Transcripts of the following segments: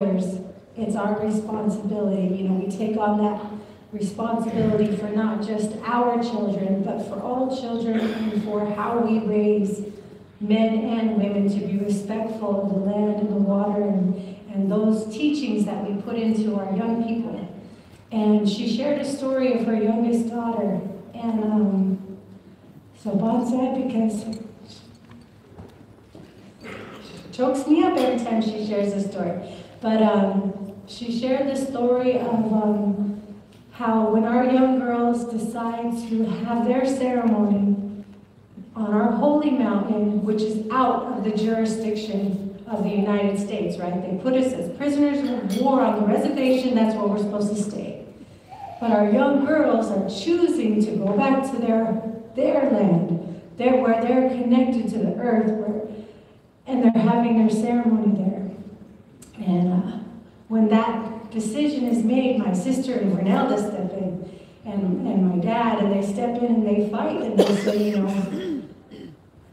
It's our responsibility. You know, we take on that responsibility for not just our children, but for all children, and for how we raise men and women to be respectful of the land and the water and those teachings that we put into our young people. And she shared a story of her youngest daughter. And so Bob said, because she chokes me up every time she shares a story. But she shared the story of how when our young girls decide to have their ceremony on our holy mountain, which is out of the jurisdiction of the United States, right? They put us as prisoners of war on the reservation. That's where we're supposed to stay. But our young girls are choosing to go back to their land, where they're connected to the earth, and they're having their ceremony there. And when that decision is made, my sister and Renelda step in, and my dad, and they step in and they fight, and they say, you know,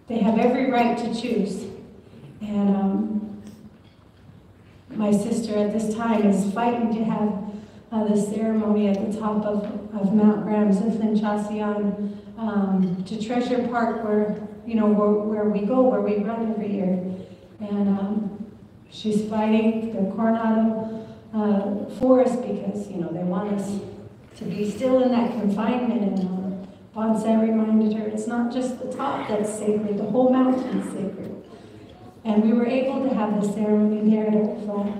they have every right to choose. And my sister at this time is fighting to have the ceremony at the top of Mount Ramses in Chasian, to Treasure Park, where, you know, where we go, where we run every year. And she's fighting the Coronado forest because, you know, they want us to be still in that confinement. And Bonset reminded her it's not just the top that's sacred, the whole mountain is sacred. And we were able to have the ceremony there at our flag.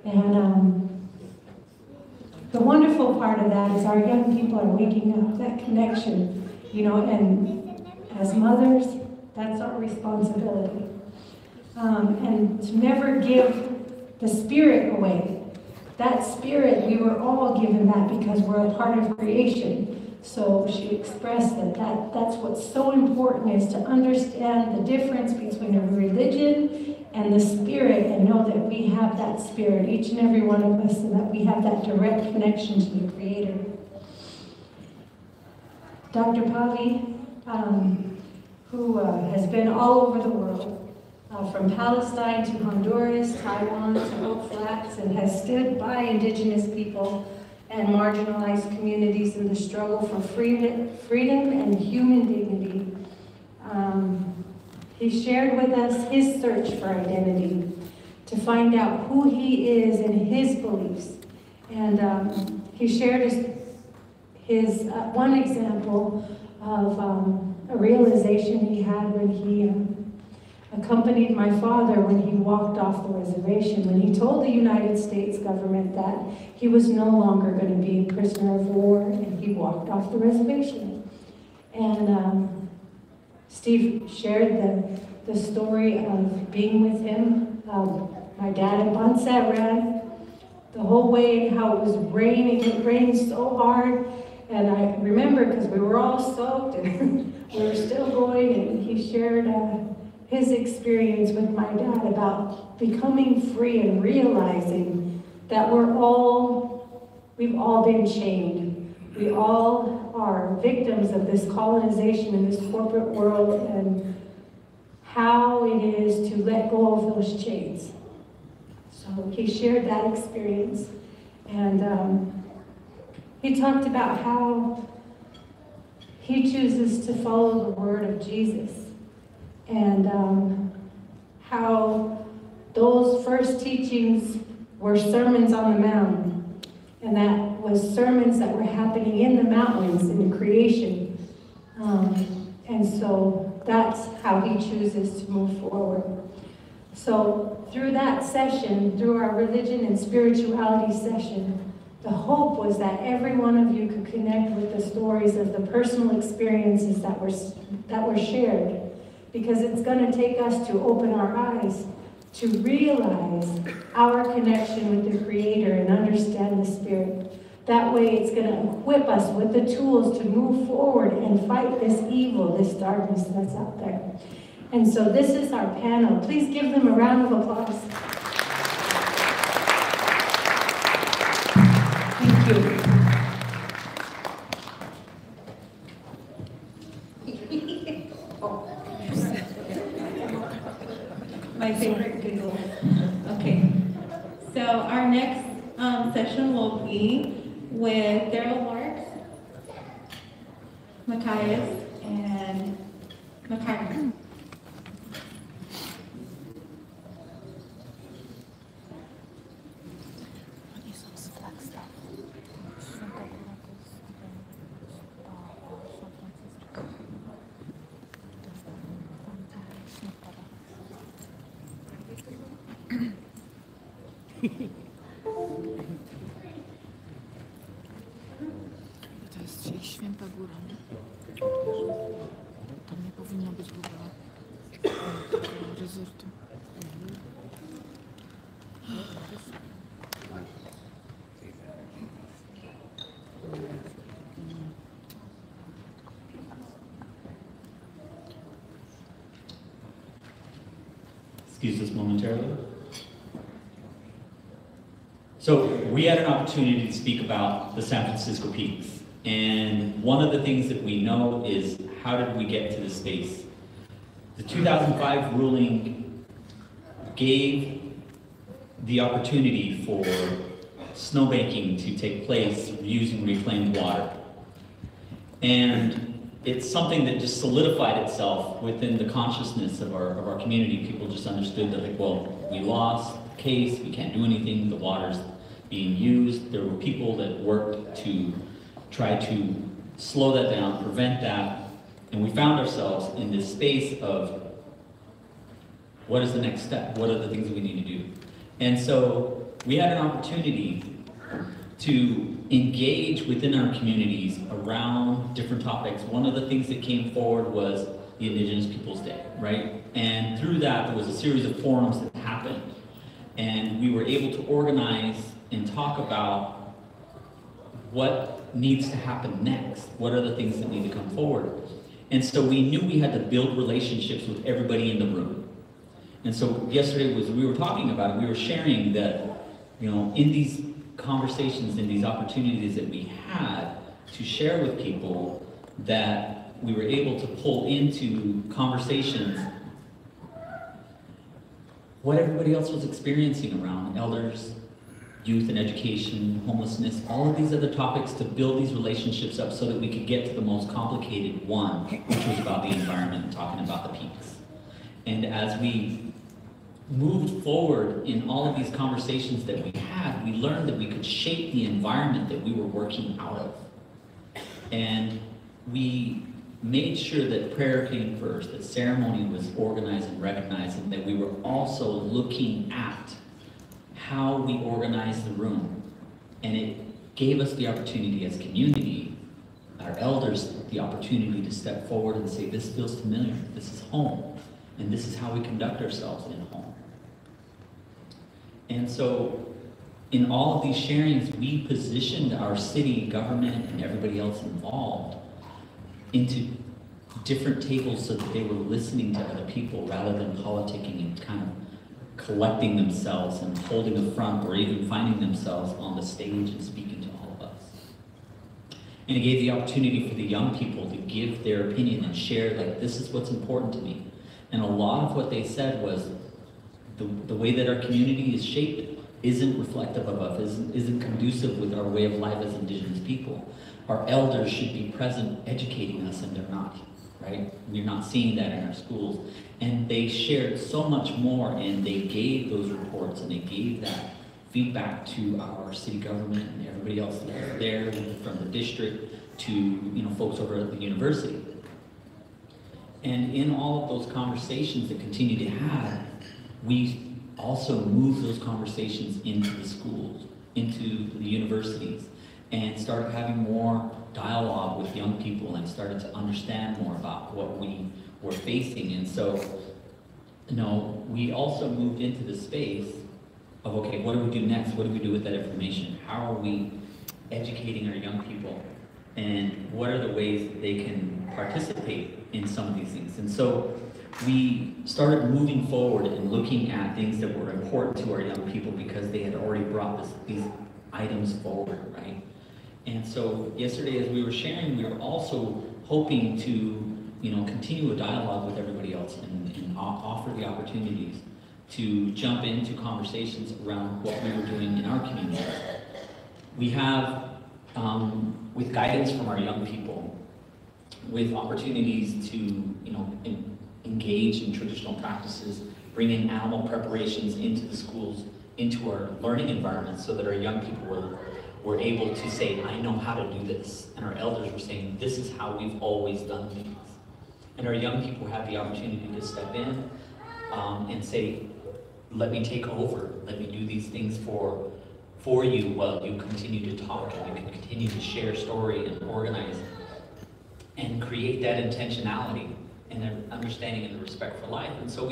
And the wonderful part of that is our young people are waking up, that connection, you know, and as mothers, that's our responsibility. And to never give the spirit away. That spirit, we were all given that because we're a part of creation. So she expressed that's what's so important, is to understand the difference between a religion and the spirit, and know that we have that spirit, each and every one of us, and that we have that direct connection to the Creator. Dr. Pavi, who has been all over the world, from Palestine to Honduras, Taiwan to Oak Flats, and has stood by indigenous people and marginalized communities in the struggle for freedom and human dignity. He shared with us his search for identity, to find out who he is and his beliefs. And he shared his one example of a realization he had when he accompanied my father when he walked off the reservation, when he told the United States government that he was no longer going to be a prisoner of war, and he walked off the reservation. And Steve shared the story of being with him. My dad and Bonset ran the whole way, and how it was raining. It rained so hard. And I remember, because we were all soaked, and we were still going, and he shared his experience with my dad about becoming free and realizing that we've all been chained. We all are victims of this colonization in this corporate world, and how it is to let go of those chains. So he shared that experience, and he talked about how he chooses to follow the word of Jesus, and how those first teachings were sermons on the mountain, and that was sermons that were happening in the mountains, in the creation. And so that's how he chooses to move forward. So through that session, through our religion and spirituality session, the hope was that every one of you could connect with the stories of the personal experiences that were shared, because it's going to take us to open our eyes to realize our connection with the Creator and understand the Spirit. That way it's going to equip us with the tools to move forward and fight this evil, this darkness that's out there. And so this is our panel. Please give them a round of applause. Thank you. My favorite giggle. Okay. So our our next session will be with Daryl Marks, Matthias, and McCartney. To jest dzisiaj Święta Góra, nie? Tam nie powinno być w ogóle tego resortu. Excuse us momentarily. So we had an opportunity to speak about the San Francisco Peaks. And one of the things that we know is, how did we get to this space? The 2005 ruling gave the opportunity for snowbanking to take place using reclaimed water. And it's something that just solidified itself within the consciousness of our community. People just understood that, like, well, we lost the case, we can't do anything, the water's being used. There were people that worked to try to slow that down, prevent that, and we found ourselves in this space of, what is the next step? What are the things that we need to do? And so we had an opportunity to engage within our communities around different topics. One of the things that came forward was the Indigenous Peoples Day, right? And through that, there was a series of forums that happened. And we were able to organize and talk about what needs to happen next. What are the things that need to come forward? And so we knew we had to build relationships with everybody in the room. And so yesterday, was we were talking about it, we were sharing that, you know, in these conversations, in these opportunities that we had to share with people, that we were able to pull into conversations what everybody else was experiencing around elders, youth and education, homelessness, all of these other topics, to build these relationships up so that we could get to the most complicated one, which was about the environment, talking about the peaks. And as we moved forward in all of these conversations that we had, we learned that we could shape the environment that we were working out of. And we made sure that prayer came first, that ceremony was organized and recognized, and that we were also looking at how we organize the room. And it gave us the opportunity as community, our elders, the opportunity to step forward and say, this feels familiar, this is home, and this is how we conduct ourselves in home. And so in all of these sharings, we positioned our city government and everybody else involved into different tables so that they were listening to other people rather than politicking and kind of collecting themselves and holding a front, or even finding themselves on the stage and speaking to all of us. And it gave the opportunity for the young people to give their opinion and share, like, this is what's important to me. And a lot of what they said was, the way that our community is shaped isn't reflective of us, isn't conducive with our way of life as Indigenous people. Our elders should be present educating us, and they're not, right? We're not seeing that in our schools. And they shared so much more, and they gave those reports, and they gave that feedback to our city government and everybody else that was there, from the district to, you know, folks over at the university. And in all of those conversations that continue to have, we also moved those conversations into the schools, into the universities, and started having more dialogue with young people, and started to understand more about what we were facing. And so, you know, we also moved into the space of, okay, what do we do next? What do we do with that information? How are we educating our young people? And what are the ways that they can participate in some of these things? And so we started moving forward and looking at things that were important to our young people, because they had already brought these items forward, right? And so yesterday, as we were sharing, we were also hoping to, you know, continue a dialogue with everybody else and offer the opportunities to jump into conversations around what we were doing in our communities. We have, with guidance from our young people, with opportunities to, engage in traditional practices, bring in animal preparations into the schools, into our learning environments, so that our young people were able to say, I know how to do this. And our elders were saying, this is how we've always done things. And our young people had the opportunity to step in and say, let me take over, let me do these things for you while you continue to talk and you can continue to share story and organize and create that intentionality and an understanding and the respect for life. And so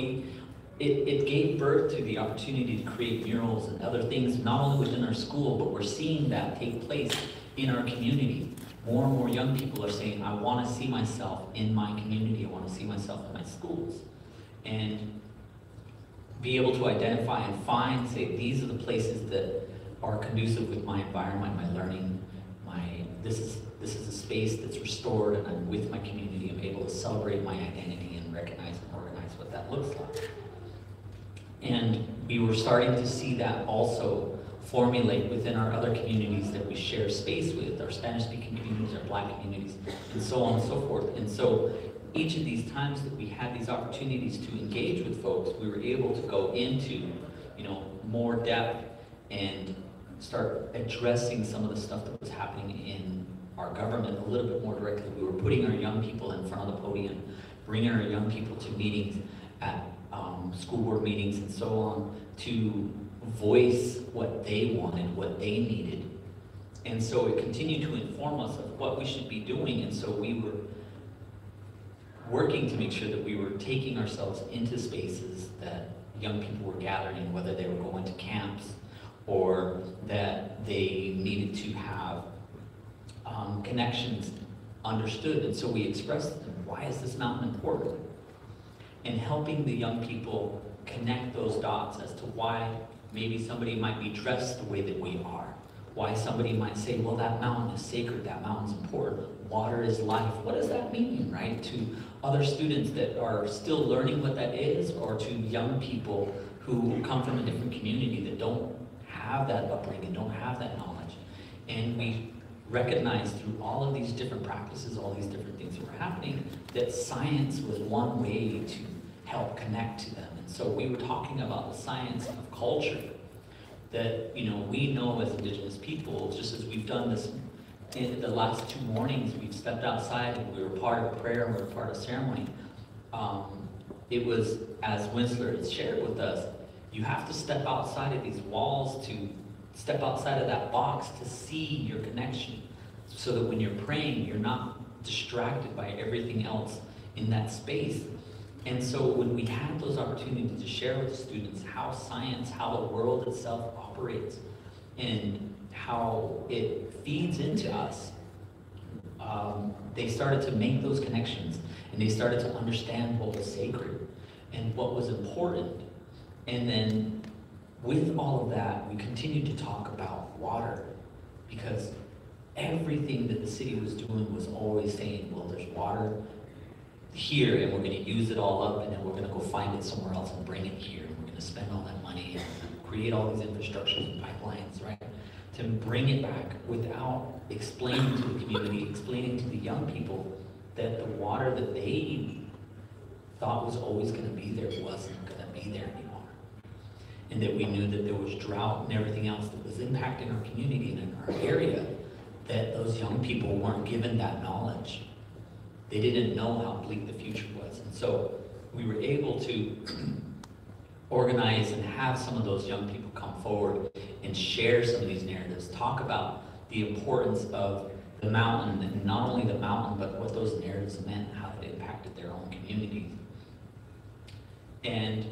it gave birth to the opportunity to create murals and other things, not only within our school, but we're seeing that take place in our community. More and more young people are saying, I want to see myself in my community, I want to see myself in my schools. And be able to identify and find, say, these are the places that are conducive with my environment, my learning, this is a space that's restored and I'm with my community, I'm able to celebrate my identity and recognize and organize what that looks like. And we were starting to see that also formulate within our other communities that we share space with, our Spanish-speaking communities, our Black communities, and so on and so forth. And so each of these times that we had these opportunities to engage with folks, we were able to go into, more depth and start addressing some of the stuff that was happening in our government a little bit more directly. We were putting our young people in front of the podium, bringing our young people to meetings at school board meetings and so on, to voice what they wanted, what they needed. And so it continued to inform us of what we should be doing. And so we were working to make sure that we were taking ourselves into spaces that young people were gathering in, whether they were going to camps or that they needed to have connections understood. And so we expressed to them, why is this mountain important? And helping the young people connect those dots as to why maybe somebody might be dressed the way that we are. Why somebody might say, well, that mountain is sacred, that mountain's important. Water is life. What does that mean, right? To other students that are still learning what that is, or to young people who come from a different community that don't have that upbringing, don't have that knowledge. And we recognize through all of these different practices, all these different things that were happening, that science was one way to help connect to them. And so we were talking about the science of culture that, we know as Indigenous people, just as we've done this in the last 2 mornings, we've stepped outside and we were part of prayer and we were part of ceremony. It was, as Winsler had shared with us, you have to step outside of these walls, to step outside of that box to see your connection, so that when you're praying, you're not distracted by everything else in that space. And so when we had those opportunities to share with the students how science, how the world itself operates, and how it feeds into us, they started to make those connections, and they started to understand what was sacred and what was important. And then with all of that, we continued to talk about water, because everything that the city was doing was always saying, well, there's water here and we're going to use it all up, and then we're going to go find it somewhere else and bring it here, and we're going to spend all that money and create all these infrastructures and pipelines, right? To bring it back without explaining to the community, explaining to the young people that the water that they thought was always going to be there wasn't going to be there anymore. And that we knew that there was drought and everything else that was impacting our community and in our area, that those young people weren't given that knowledge. They didn't know how bleak the future was. And so we were able to organize and have some of those young people come forward and share some of these narratives, talk about the importance of the mountain, and not only the mountain, but what those narratives meant, how it impacted their own communities. And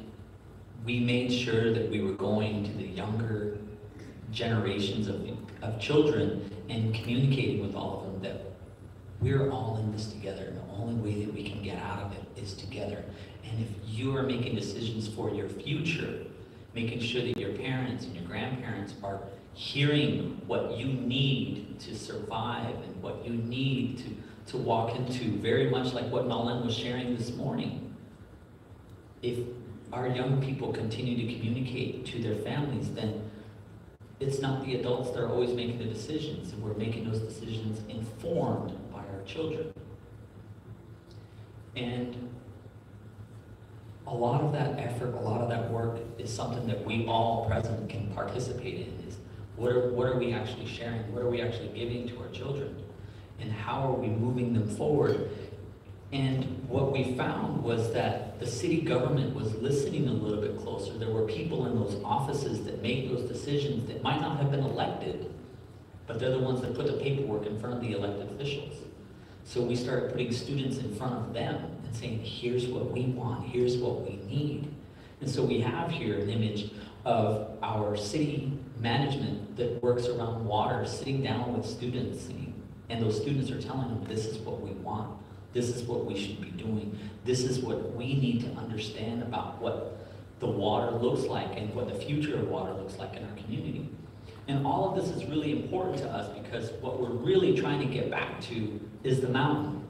we made sure that we were going to the younger generations of children and communicating with all of them that we're all in this together, and the only way that we can get out of it is together. And if you are making decisions for your future, making sure that your parents and your grandparents are hearing what you need to survive and what you need to walk into, very much like what Nolan was sharing this morning. If our young people continue to communicate to their families, then it's not the adults that are always making the decisions, and we're making those decisions informed by our children. And a lot of that effort, a lot of that work is something that we all present can participate in, is what are we actually sharing? What are we actually giving to our children? And how are we moving them forward? And what we found was that the city government was listening a little bit closer. There were people in those offices that made those decisions that might not have been elected, but they're the ones that put the paperwork in front of the elected officials. So we started putting students in front of them and saying, here's what we want, here's what we need. And so we have here an image of our city management that works around water, sitting down with students, and those students are telling them, this is what we want. This is what we should be doing. This is what we need to understand about what the water looks like and what the future of water looks like in our community. And all of this is really important to us because what we're really trying to get back to is the mountain.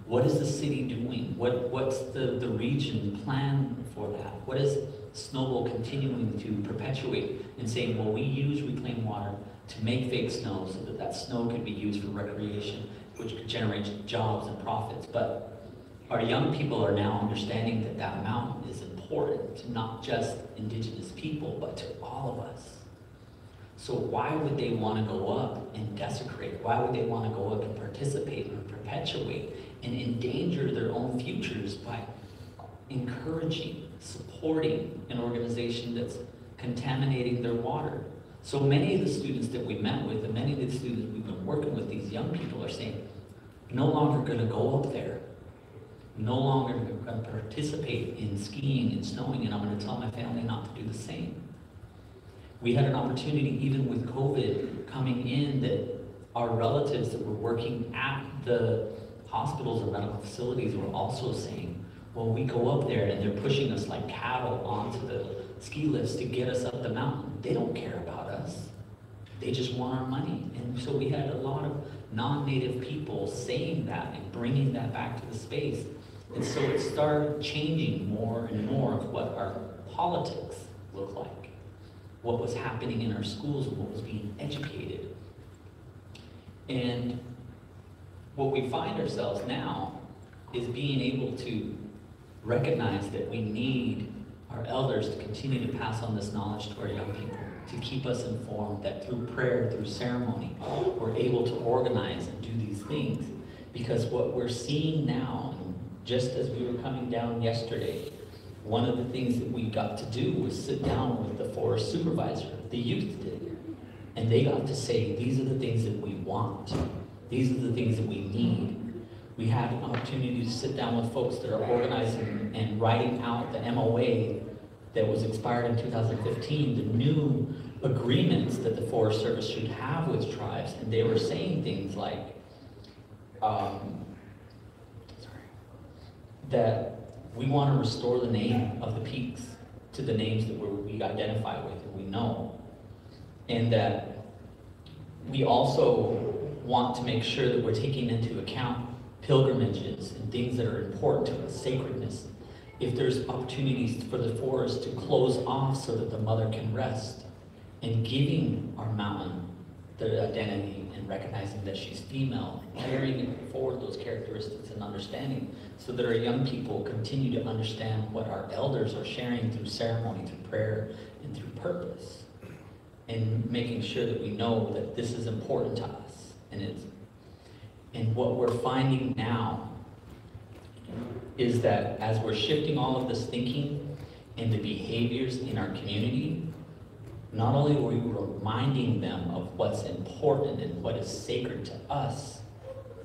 What is the city doing? What's the region plan for that? What is Snowball continuing to perpetuate and saying, well, we use reclaimed water to make fake snow so that that snow can be used for recreation, which generates jobs and profits. But our young people are now understanding that that mountain is important to not just Indigenous people, but to all of us. So why would they want to go up and desecrate? Why would they want to go up and participate and perpetuate and endanger their own futures by encouraging, supporting an organization that's contaminating their water? So many of the students that we met with and many of the students we've been working with, these young people are saying, no longer going to go up there. No longer going to participate in skiing and snowing, and I'm going to tell my family not to do the same. We had an opportunity, even with COVID coming in, that our relatives that were working at the hospitals or medical facilities were also saying, well, we go up there and they're pushing us like cattle onto the ski lifts to get us up the mountain. They don't care about us. They just want our money. And so we had a lot of non-native people saying that and bringing that back to the space. And so it started changing more and more of what our politics looked like, what was happening in our schools and what was being educated. And what we find ourselves now is being able to recognize that we need our elders to continue to pass on this knowledge to our young people, to keep us informed, that through prayer, through ceremony, we're able to organize and do these things. Because what we're seeing now, just as we were coming down yesterday, one of the things that we got to do was sit down with the forest supervisor, the youth did, and they got to say, these are the things that we want. These are the things that we need. We had an opportunity to sit down with folks that are organizing and writing out the MOA that was expired in 2015, the new agreements that the Forest Service should have with tribes, and they were saying things like, that we want to restore the name of the peaks to the names that we identify with and we know. And that we also want to make sure that we're taking into account pilgrimages and things that are important to us, sacredness. If there's opportunities for the forest to close off so that the mother can rest, and giving our mountain the identity and recognizing that she's female, and carrying it forward, those characteristics and understanding, so that our young people continue to understand what our elders are sharing through ceremony, through prayer, and through purpose. And making sure that we know that this is important to us. And what we're finding now is that as we're shifting all of this thinking and the behaviors in our community, not only are we reminding them of what's important and what is sacred to us,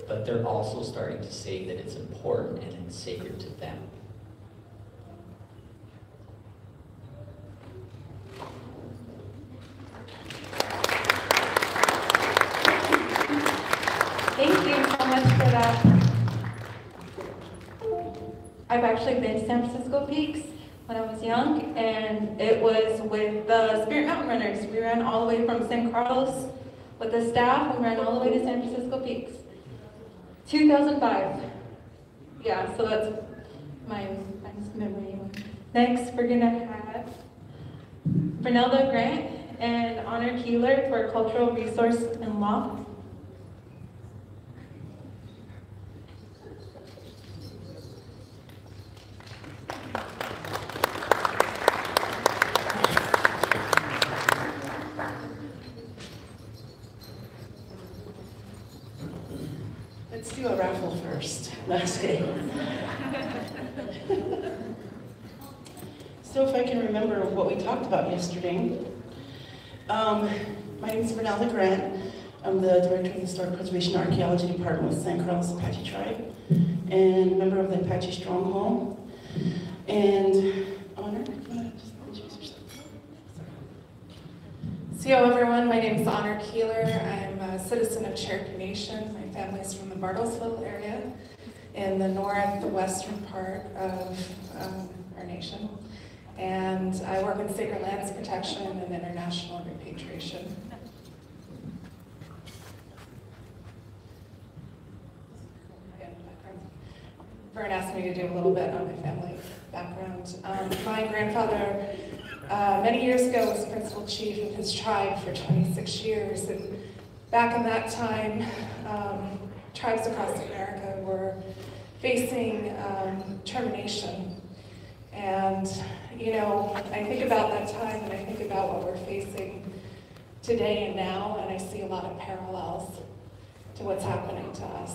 but they're also starting to say that it's important and it's sacred to them. Thank you so much for that. I've actually been to San Francisco Peaks when I was young, and it was with the Spirit Mountain Runners. We ran all the way from San Carlos with the staff. We ran all the way to San Francisco Peaks. 2005. Yeah, so that's my memory. Next, we're gonna have Brunelda Grant and Honor Keeler for Cultural Resource and Law. Let's do a raffle first. Last game. So if I can remember what we talked about yesterday. My name is Brunelda Grant. I'm the Director of the Historic Preservation and Archaeology Department with San Carlos Apache Tribe and member of the Apache Stronghold. And Honor, just introduce yourself. So hello everyone, my name is Honor Keeler. I'm a citizen of Cherokee Nation. My family's from the Bartlesville area in the northwestern part of our nation. And I work in sacred lands protection and international repatriation. Vern asked me to do a little bit on my family background. My grandfather, many years ago, was principal chief of his tribe for 26 years. And back in that time, tribes across America were facing termination. And, you know, I think about that time and I think about what we're facing today and now, and I see a lot of parallels to what's happening to us.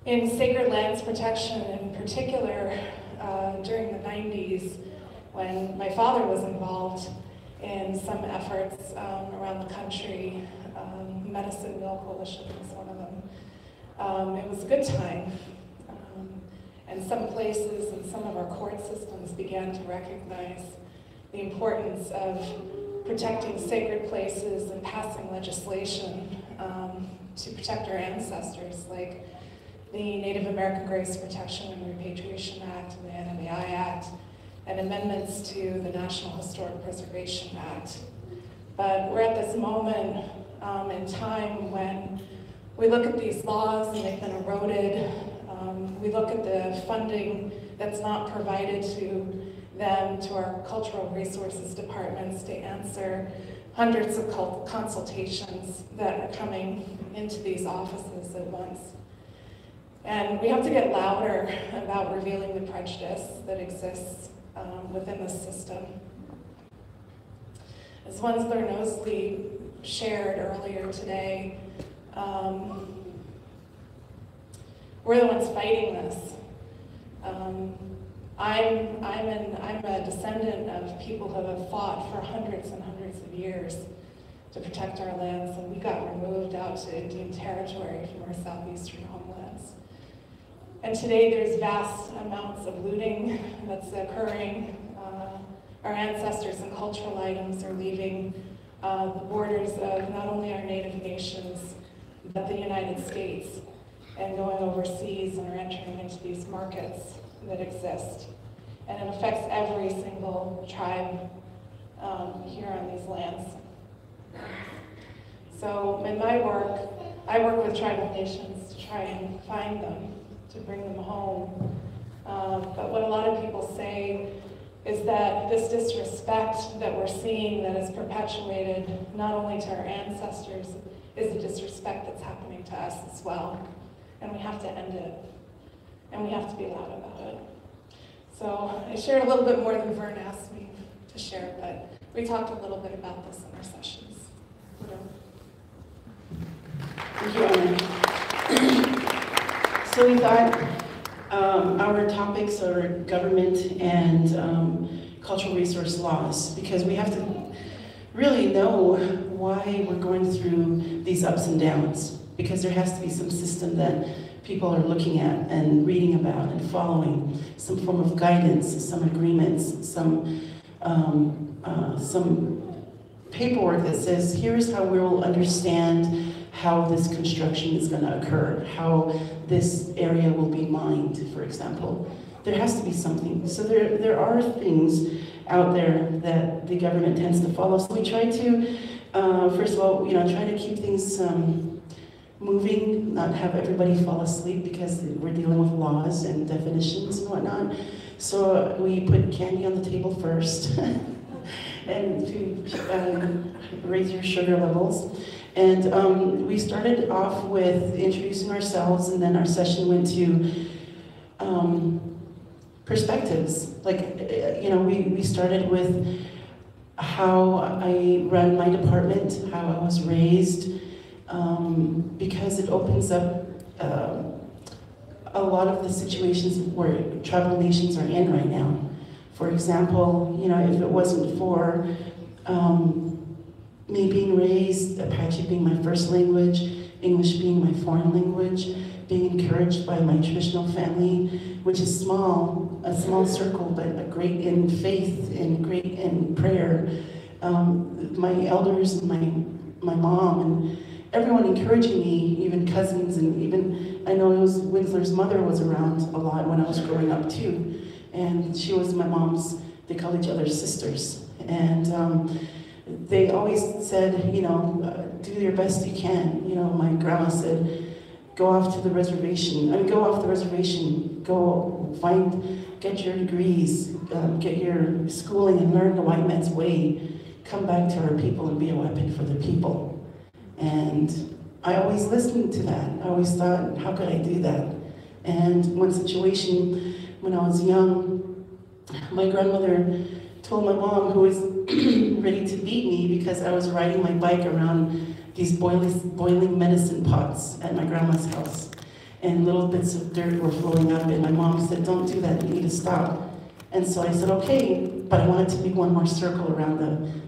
In sacred lands protection in particular, during the 90s, when my father was involved in some efforts around the country, Medicine Mill Coalition was one of them. It was a good time. And some places and some of our court systems began to recognize the importance of protecting sacred places and passing legislation to protect our ancestors, like the Native American Graves Protection and Repatriation Act and the NMAI Act, and amendments to the National Historic Preservation Act. But we're at this moment in time when we look at these laws and they've been eroded. We look at the funding that's not provided to them, to our cultural resources departments to answer hundreds of consultations that are coming into these offices at once. And we have to get louder about revealing the prejudice that exists within the system. As Winslow Nosley shared earlier today, we're the ones fighting this. I'm a descendant of people who have fought for hundreds and hundreds of years to protect our lands, and we got removed out to Indian territory from our southeastern homelands. And today there's vast amounts of looting that's occurring. Our ancestors and cultural items are leaving the borders of not only our native nations, but the United States, and going overseas and are entering into these markets that exist. And it affects every single tribe here on these lands. So in my work, I work with tribal nations to try and find them, to bring them home. But what a lot of people say is that this disrespect that we're seeing that is perpetuated not only to our ancestors is a disrespect that's happening to us as well. And we have to end it. And we have to be loud about it. So I shared a little bit more than Vern asked me to share, but we talked a little bit about this in our sessions. Thank you, Anna. So we thought our topics are government and cultural resource laws, because we have to really know why we're going through these ups and downs, because there has to be some system that people are looking at and reading about and following, some form of guidance, some agreements, some paperwork that says, here's how we'll understand how this construction is going to occur, how this area will be mined, for example. There has to be something. So there are things out there that the government tends to follow. So we try to, first of all, try to keep things moving, not have everybody fall asleep because we're dealing with laws and definitions and whatnot. So we put candy on the table first, and to raise your sugar levels. And we started off with introducing ourselves, and then our session went to perspectives. Like, we started with how I run my department, how I was raised, because it opens up a lot of the situations where tribal nations are in right now. For example, if it wasn't for me being raised, Apache being my first language, English being my foreign language, being encouraged by my traditional family, which is small, a small circle, but great in faith and great in prayer. My elders and my mom and everyone encouraging me, even cousins, and even, I know Winsler's mother was around a lot when I was growing up too. And she was my mom's, they called each other sisters. And they always said, do your best you can. My grandma said, go off the reservation, go get your degrees, get your schooling and learn the white man's way, come back to our people and be a weapon for the people. And I always listened to that. I always thought, how could I do that? And one situation, when I was young, my grandmother told my mom, who was ready to beat me because I was riding my bike around these boiling medicine pots at my grandma's house. And little bits of dirt were flowing up, and my mom said, don't do that, you need to stop. And so I said, okay, but I wanted to make one more circle around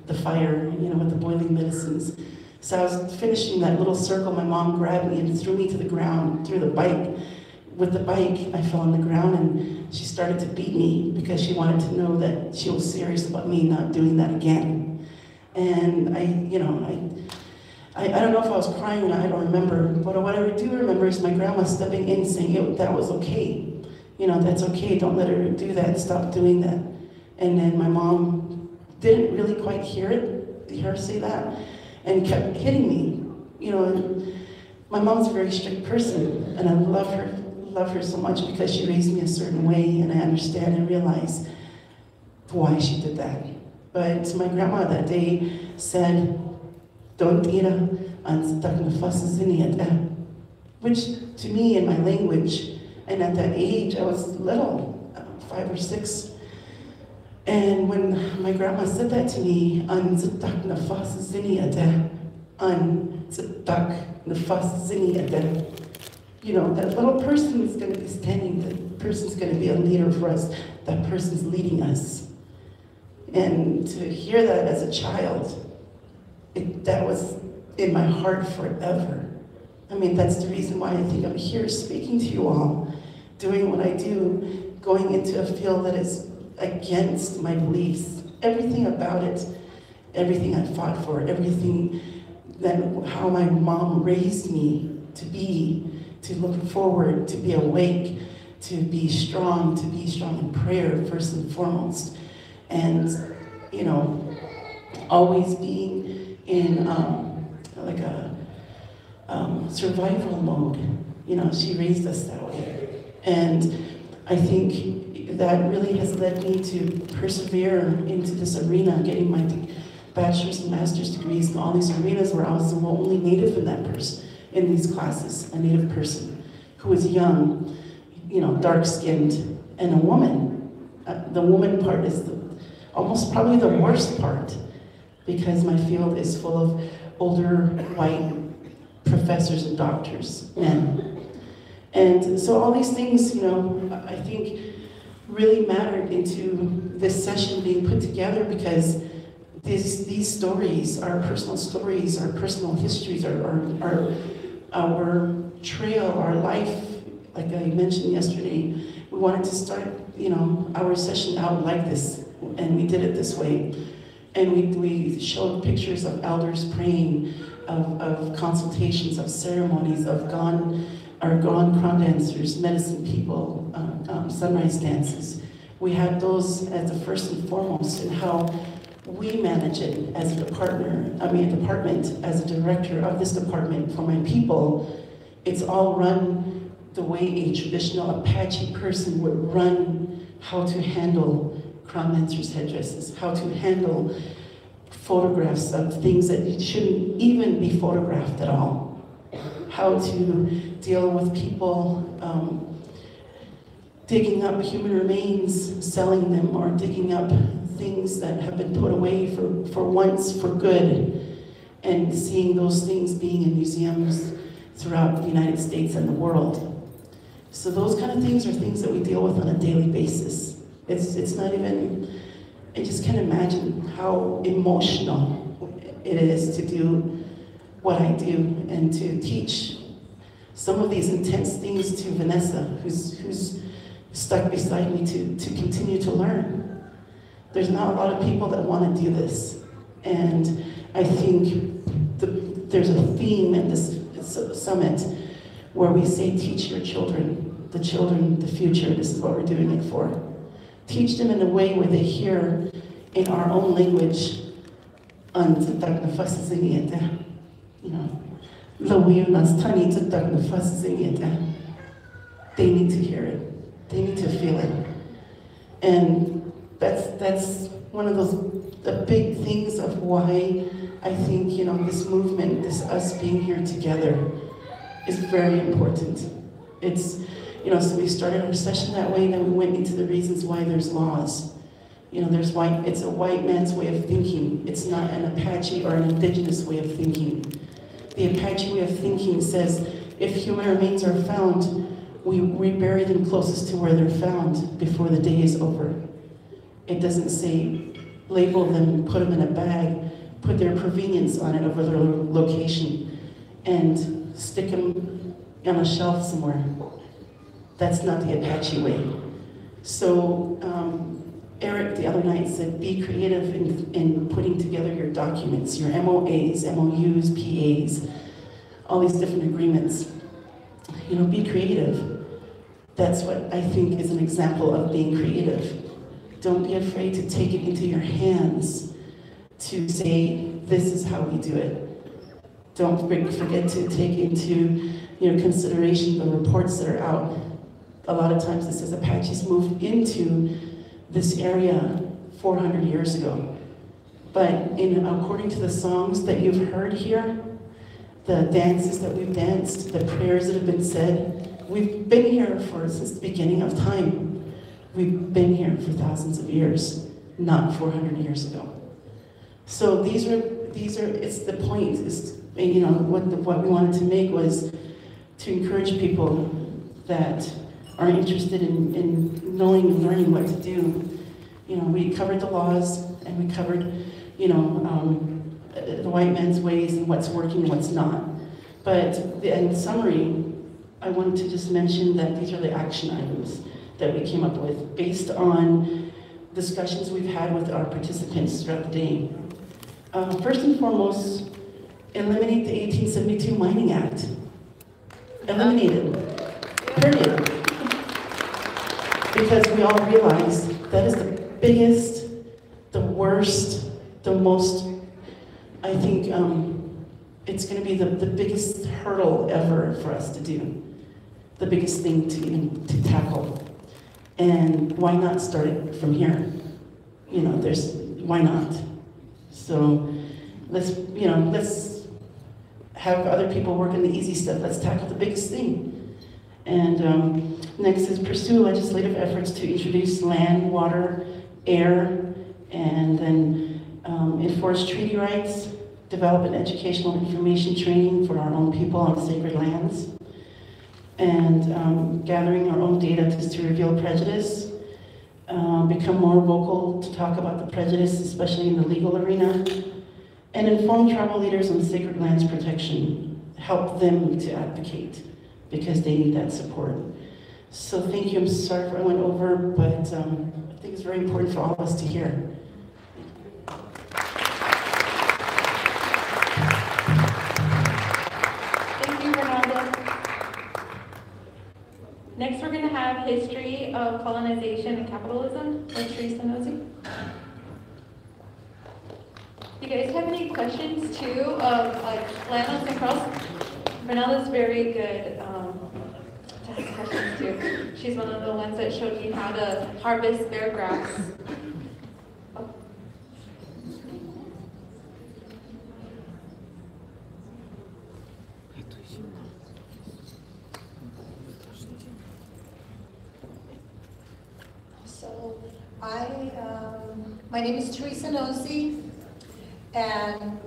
the fire, with the boiling medicines. So I was finishing that little circle, my mom grabbed me and threw me to the ground, threw the bike. With the bike, I fell on the ground, and she started to beat me because she wanted to know that she was serious about me not doing that again. And I don't know if I was crying or not, I don't remember, but what I do remember is my grandma stepping in saying, that was okay. That's okay, don't let her do that, stop doing that. And then my mom didn't really quite hear her say that, and kept hitting me. My mom's a very strict person, and I love her so much because she raised me a certain way, and I understand and realize why she did that. But my grandma that day said, don't tira ang taknafasaziniata, which to me in my language, and at that age I was little, 5 or 6, and when my grandma said that to me, ang taknafasaziniata, ang taknafasaziniata, that little person is going to be standing, that person's going to be a leader for us, that person's leading us. And to hear that as a child, that was in my heart forever. That's the reason why I think I'm here speaking to you all, doing what I do, going into a field that is against my beliefs. Everything about it, everything I fought for, everything how my mom raised me to be, to look forward, to be awake, to be strong in prayer first and foremost. And, always being in like a survival mode. She raised us that way. And I think that really has led me to persevere into this arena, getting my bachelor's and master's degrees in all these arenas where I was the only native in these classes, a native person who was young, dark-skinned, and a woman. The woman part is almost probably the worst part, because my field is full of older white professors and doctors, men. And so all these things, I think really mattered into this session being put together, because these stories, our personal stories, our personal histories, our trail, our life, like I mentioned yesterday, we wanted to start, our session out like this, and we did it this way. And we showed pictures of elders praying, of consultations, of ceremonies, of gone crown dancers, medicine people, sunrise dances. We had those as the first and foremost, and how we manage it as a department, as a director of this department for my people. It's all run the way a traditional Apache person would run how to handle crown dancers' headdresses, how to handle photographs of things that shouldn't even be photographed at all, how to deal with people digging up human remains, selling them, or digging up things that have been put away for once for good, and seeing those things being in museums throughout the United States and the world. So those kind of things are things that we deal with on a daily basis. It's not even, I just can't imagine how emotional it is to do what I do and to teach some of these intense things to Vanessa, who's stuck beside me to continue to learn. There's not a lot of people that want to do this. And I think there's a theme in this summit where we say, teach your children, the future. This is what we're doing it for. Teach them in a way where they hear in our own language, you know, they need to hear it. They need to feel it. And that's one of the big things of why I think, you know, this movement, this us being here together is very important. It's, you know, so we started our session that way, and then we went into the reasons why there's laws. You know, it's a white man's way of thinking. It's not an Apache or an indigenous way of thinking. The Apache way of thinking says, if human remains are found, we bury them closest to where they're found before the day is over. It doesn't say label them, put them in a bag, put their provenience on it over their location, and stick them on a shelf somewhere. That's not the Apache way. So Eric the other night said, be creative in putting together your documents, your MOAs, MOUs, PAs, all these different agreements. You know, be creative. That's what I think is an example of being creative. Don't be afraid to take it into your hands to say, this is how we do it. Don't forget to take into consideration the reports that are out. A lot of times it says Apaches moved into this area 400 years ago. But according to the songs that you've heard here, the dances that we've danced, the prayers that have been said, we've been here since the beginning of time. We've been here for thousands of years, not 400 years ago. So these are, it's the point, what we wanted to make was to encourage people that are interested in knowing and learning what to do. You know, we covered the laws, and we covered, the white man's ways and what's working and what's not. But in summary, I wanted to just mention that these are the action items that we came up with based on discussions we've had with our participants throughout the day. First and foremost, eliminate the 1872 Mining Act. Eliminate it. Period. Because we all realize that is the biggest, the worst, the most, I think it's going to be the biggest hurdle ever for us to do. The biggest thing to tackle. And why not start it from here? You know, why not? So let's have other people work on the easy stuff. Let's tackle the biggest thing. And next is pursue legislative efforts to introduce land, water, air, and then enforce treaty rights, develop an educational information training for our own people on sacred lands, and gathering our own data to reveal prejudice, become more vocal to talk about the prejudice, especially in the legal arena, and inform tribal leaders on sacred lands protection, help them to advocate, because they need that support. So thank you. I'm sorry if I went over, but I think it's very important for all of us to hear. Thank you, Ronaldo. Next, we're going to have history of colonization and capitalism, which Teresa knows you. You guys have any questions too of like landlords and cross? Ronaldo's very good to ask questions too. She's one of the ones that showed me how to harvest bear grass. Oh. So, my name is Teresa Nosey, and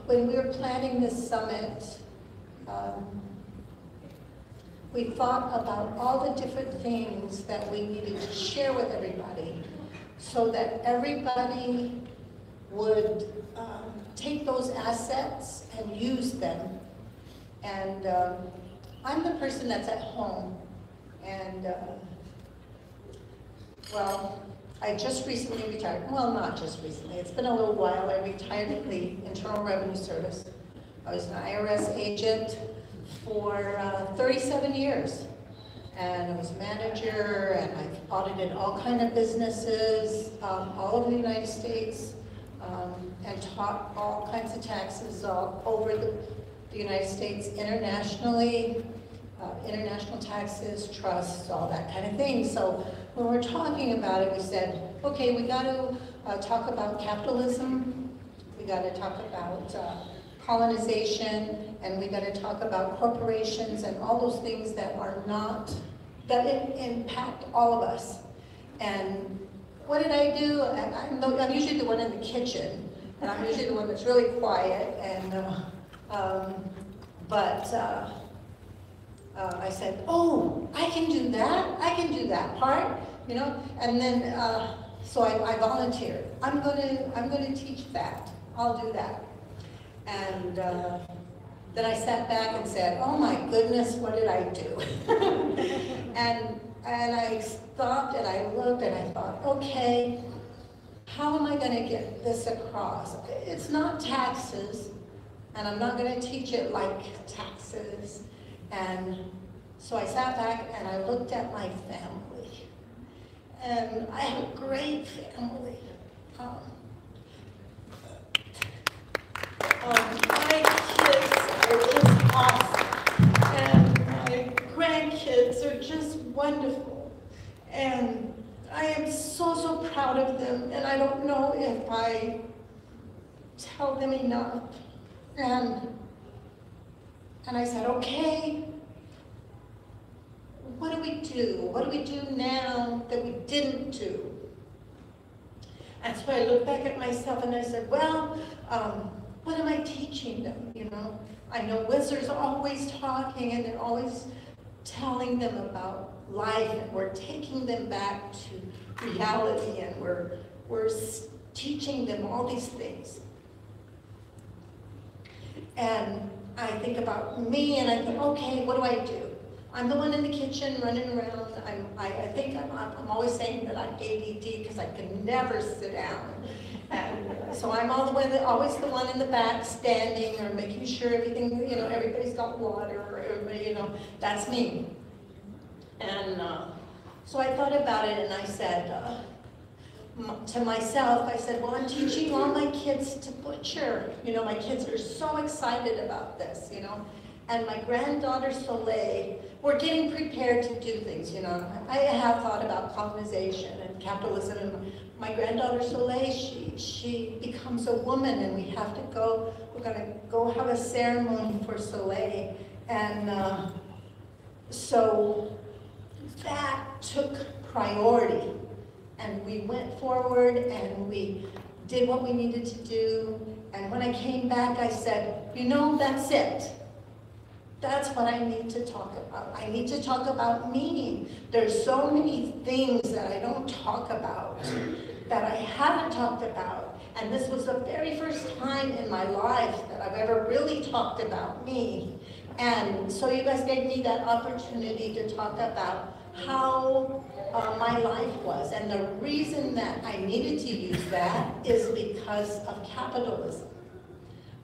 when we were planning this summit, we thought about all the different things that we needed to share with everybody so that everybody would take those assets and use them. And I'm the person that's at home, and well, I just recently retired. Well, not just recently. It's been a little while. I retired at the Internal Revenue Service. I was an IRS agent for 37 years. And I was manager, and I've audited all kinds of businesses all over the United States, and taught all kinds of taxes all over the United States, internationally, international taxes, trusts, all that kind of thing. So when we're talking about it, we said, okay, we got to talk about capitalism, we got to talk about colonization, and we got to talk about corporations and all those things that are not, that impact all of us. And what did I do? I'm usually the one in the kitchen, and I'm usually the one that's really quiet, and I said, oh, I can do that part, you know. And then so I volunteered. I'm going to teach that. I'll do that. And then I sat back and said, oh my goodness, what did I do? and I stopped and I looked and I thought, okay, how am I going to get this across? It's not taxes, and I'm not going to teach it like taxes. And so I sat back and I looked at my family, and I have a great family. My kids are just awesome, and my grandkids are just wonderful, and I am so proud of them, and I don't know if I tell them enough. And I said, okay, what do we do? What do we do now that we didn't do? And so I looked back at myself and I said, well, what am I teaching them, you know? I know wizards are always talking, and they're always telling them about life, and we're taking them back to reality, and we're teaching them all these things. And I think about me, and I think, okay, what do I do? I'm the one in the kitchen running around. I think I'm always saying that I'm ADD because I can never sit down. And so I'm always the one in the back standing or making sure everything, you know, everybody's got water, or everybody, you know, that's me. And so I thought about it, and I said to myself, I said, well, I'm teaching all my kids to butcher. You know, my kids are so excited about this, you know. And my granddaughter Soleil, we're getting prepared to do things, you know. I have thought about colonization and capitalism, and my granddaughter Soleil, she becomes a woman, and we have to go, we're gonna go have a ceremony for Soleil. And so that took priority, and we went forward and we did what we needed to do. And when I came back, I said, you know, that's it. That's what I need to talk about. I need to talk about me. There's so many things that I don't talk about, that I haven't talked about. And this was the very first time in my life that I've ever really talked about me. And so you guys gave me that opportunity to talk about how my life was. And the reason that I needed to use that is because of capitalism,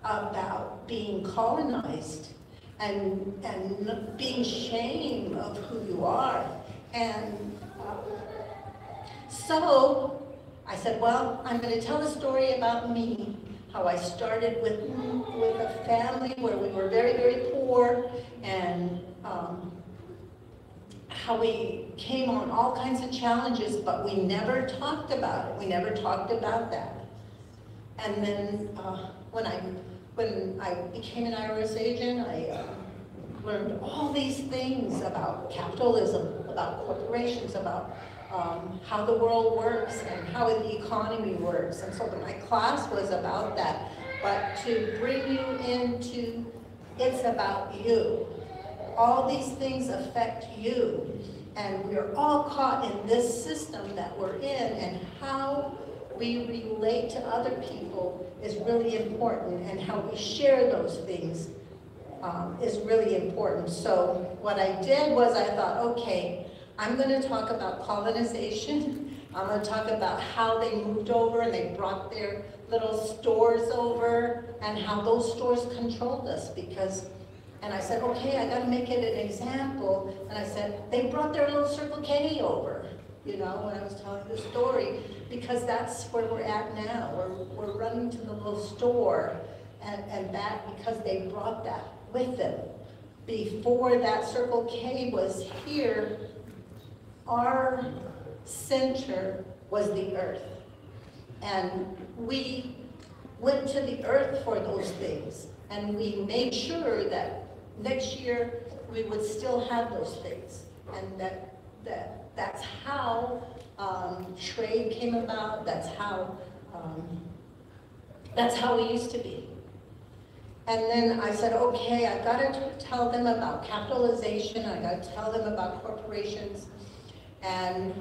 about being colonized, and being ashamed of who you are. And so I said, well, I'm going to tell a story about me, how I started with a family where we were very, very poor, and how we came on all kinds of challenges, but we never talked about it. We never talked about that. And then when I became an IRS agent, I learned all these things about capitalism, about corporations, about how the world works and how the economy works. And so my class was about that. But to bring you into, it's about you. All these things affect you. And we're all caught in this system that we're in, and how we relate to other people is really important, and how we share those things is really important. So what I did was I thought, okay, I'm going to talk about colonization. I'm going to talk about how they moved over and they brought their little stores over, and how those stores controlled us. And I said, okay, I got to make it an example. And I said, they brought their little Circle K over, you know, when I was telling the story, because that's where we're at now. We're running to the little store and back because they brought that with them. Before that Circle K was here, our center was the earth. And we went to the earth for those things. And we made sure that next year we would still have those things. And that's how trade came about. That's how we used to be. And then I said, okay, I gotta tell them about capitalization. I gotta tell them about corporations, and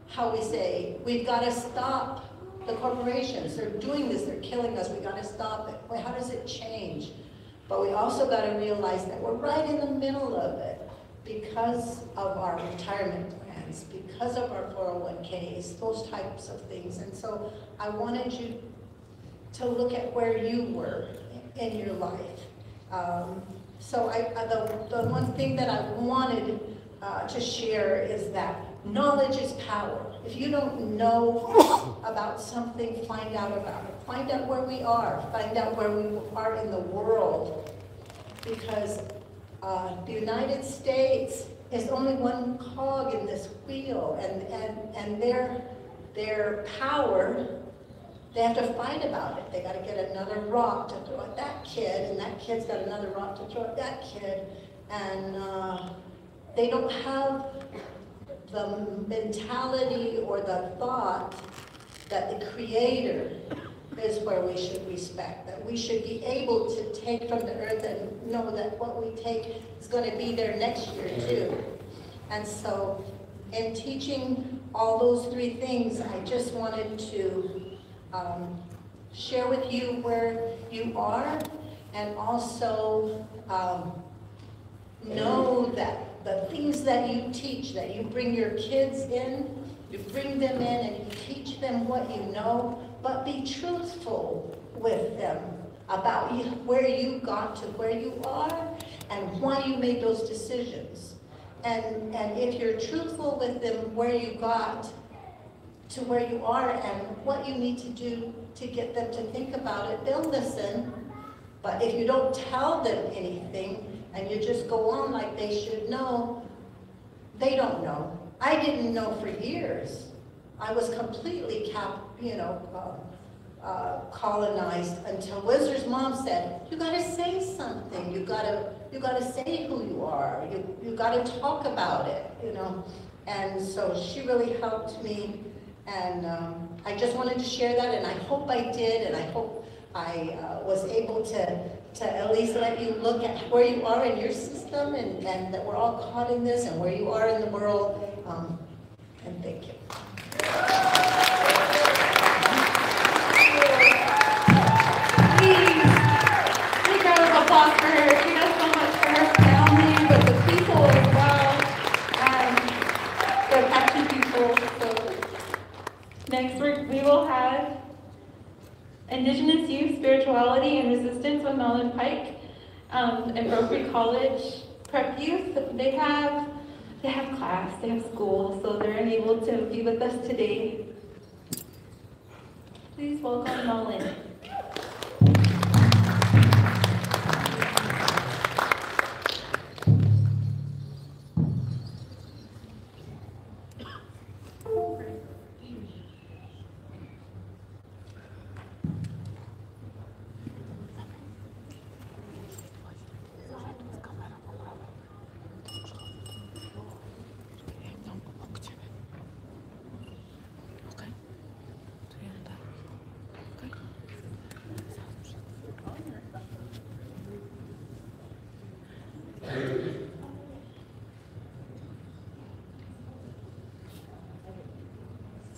how we say, we've gotta stop the corporations. They're doing this, they're killing us, we gotta stop it. Well, how does it change? But we also gotta realize that we're right in the middle of it because of our retirement plans, because of our 401ks, those types of things. And so I wanted you to look at where you were in your life. So the one thing that I wanted to share is that knowledge is power. If you don't know about something, find out about it. Find out where we are. Find out where we are in the world. Because the United States is only one cog in this wheel, and their power, they have to fight about it. They got to get another rock to throw at that kid, and that kid's got another rock to throw at that kid, and they don't have the mentality or the thought that the Creator is where we should respect, that we should be able to take from the earth and know that what we take is going to be there next year too. And so in teaching all those three things, I just wanted to share with you where you are, and also know that the things that you teach, that you bring your kids in, you bring them in and you teach them what you know, but be truthful with them about where you got to where you are and why you made those decisions. And if you're truthful with them where you got to where you are and what you need to do to get them to think about it, they'll listen. But if you don't tell them anything and you just go on like they should know, they don't know. I didn't know for years. I was completely colonized until Wizard's mom said, "You got to say something. You got to say who you are. You got to talk about it, you know." And so she really helped me, and I just wanted to share that, and I hope I did, and I hope I was able to at least let you look at where you are in your system, and that we're all caught in this, and where you are in the world. And thank you. Big round of applause for her. She does so much for her family, but the people as well. The Apache people. So next we will have Indigenous Youth, Spirituality, and Resistance with Nolan Pike and Berkeley College Prep Youth. They have class, they have school, so they're unable to be with us today. Please welcome Nolan.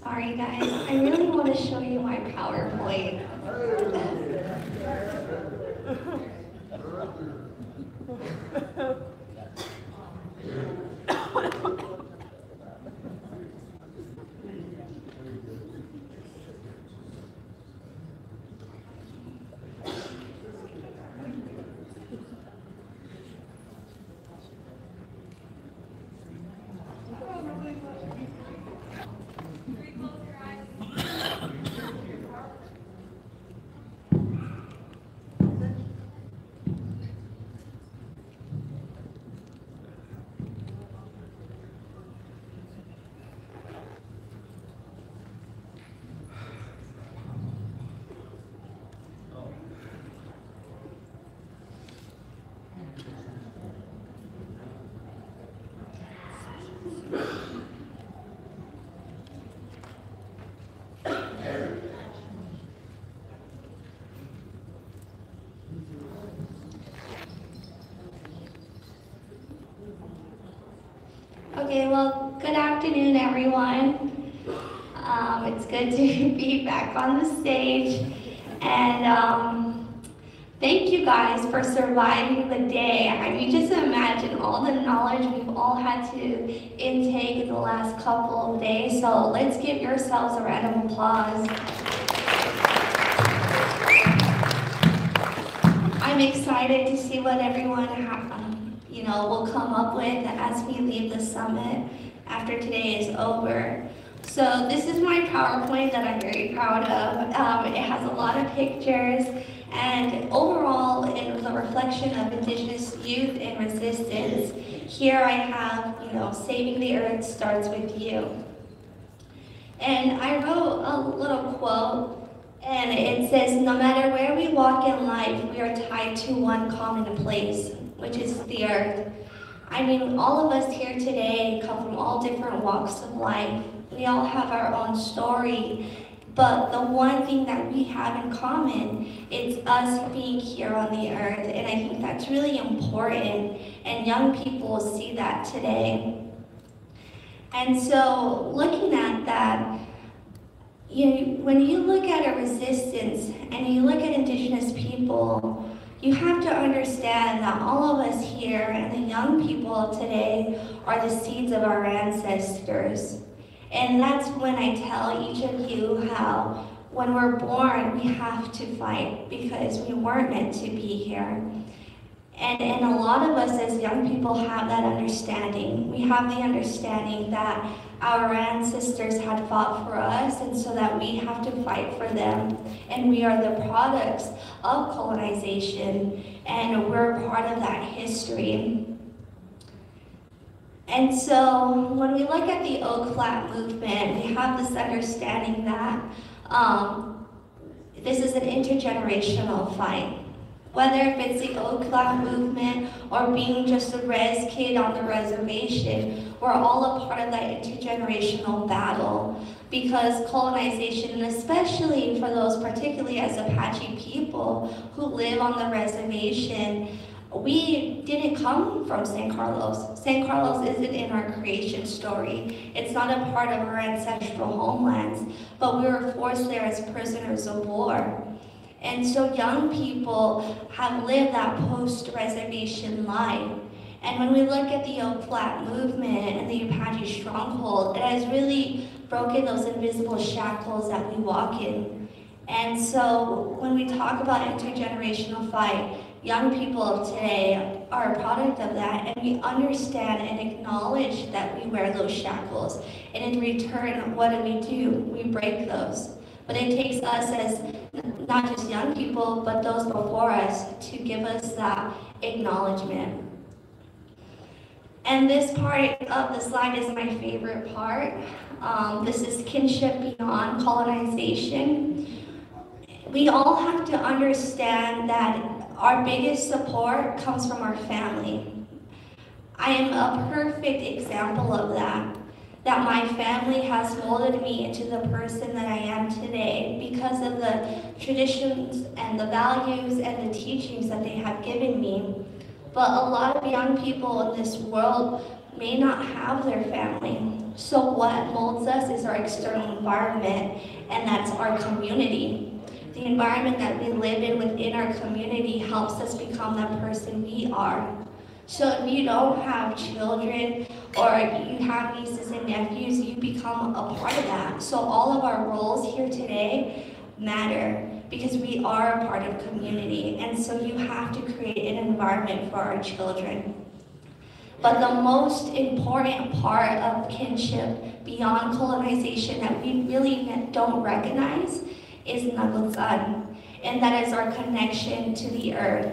Sorry guys, I really want to show you my PowerPoint. Okay, well, good afternoon, everyone. It's good to be back on the stage, and thank you guys for surviving the day. I mean, just imagine all the knowledge we've all had to intake in the last couple of days, so let's give yourselves a round of applause. I'm excited to see what everyone will come up with as we leave the summit after today is over. So this is my PowerPoint that I'm very proud of. It has a lot of pictures, and overall it was a reflection of Indigenous youth and resistance. Here I have, saving the earth starts with you. And I wrote a little quote, and it says, no matter where we walk in life, we are tied to one common place, which is the earth. I mean, all of us here today come from all different walks of life. We all have our own story, but the one thing that we have in common is us being here on the earth, and I think that's really important, and young people see that today. And so, looking at that, when you look at a resistance and you look at Indigenous people, you have to understand that all of us here and the young people today are the seeds of our ancestors. And that's when I tell each of you how when we're born, we have to fight because we weren't meant to be here. And a lot of us as young people have that understanding. We have the understanding that our ancestors had fought for us, and so that we have to fight for them. And we are the products of colonization, and we're part of that history. And so when we look at the Oak Flat movement, we have this understanding that this is an intergenerational fight. Whether if it's the Oak Flat movement or being just a res kid on the reservation, we're all a part of that intergenerational battle, because colonization, and especially for those particularly as Apache people who live on the reservation, we didn't come from San Carlos. San Carlos isn't in our creation story. It's not a part of our ancestral homelands, but we were forced there as prisoners of war. And so young people have lived that post-reservation life. And when we look at the Oak Flat movement and the Apache stronghold, it has really broken those invisible shackles that we walk in. And so when we talk about intergenerational fight, young people of today are a product of that, and we understand and acknowledge that we wear those shackles. And in return, what do? We break those. But it takes us as not just young people, but those before us to give us that acknowledgement. And this part of the slide is my favorite part. This is kinship beyond colonization. We all have to understand that our biggest support comes from our family. I am a perfect example of that my family has molded me into the person that I am today because of the traditions and the values and the teachings that they have given me. But a lot of young people in this world may not have their family. So what molds us is our external environment, and that's our community. The environment that we live in within our community helps us become the person we are. So if you don't have children or you have nieces and nephews, you become a part of that. So all of our roles here today matter because we are a part of community. And so you have to create an environment for our children. But the most important part of kinship beyond colonization that we really don't recognize is Nagutsan, and that is our connection to the earth.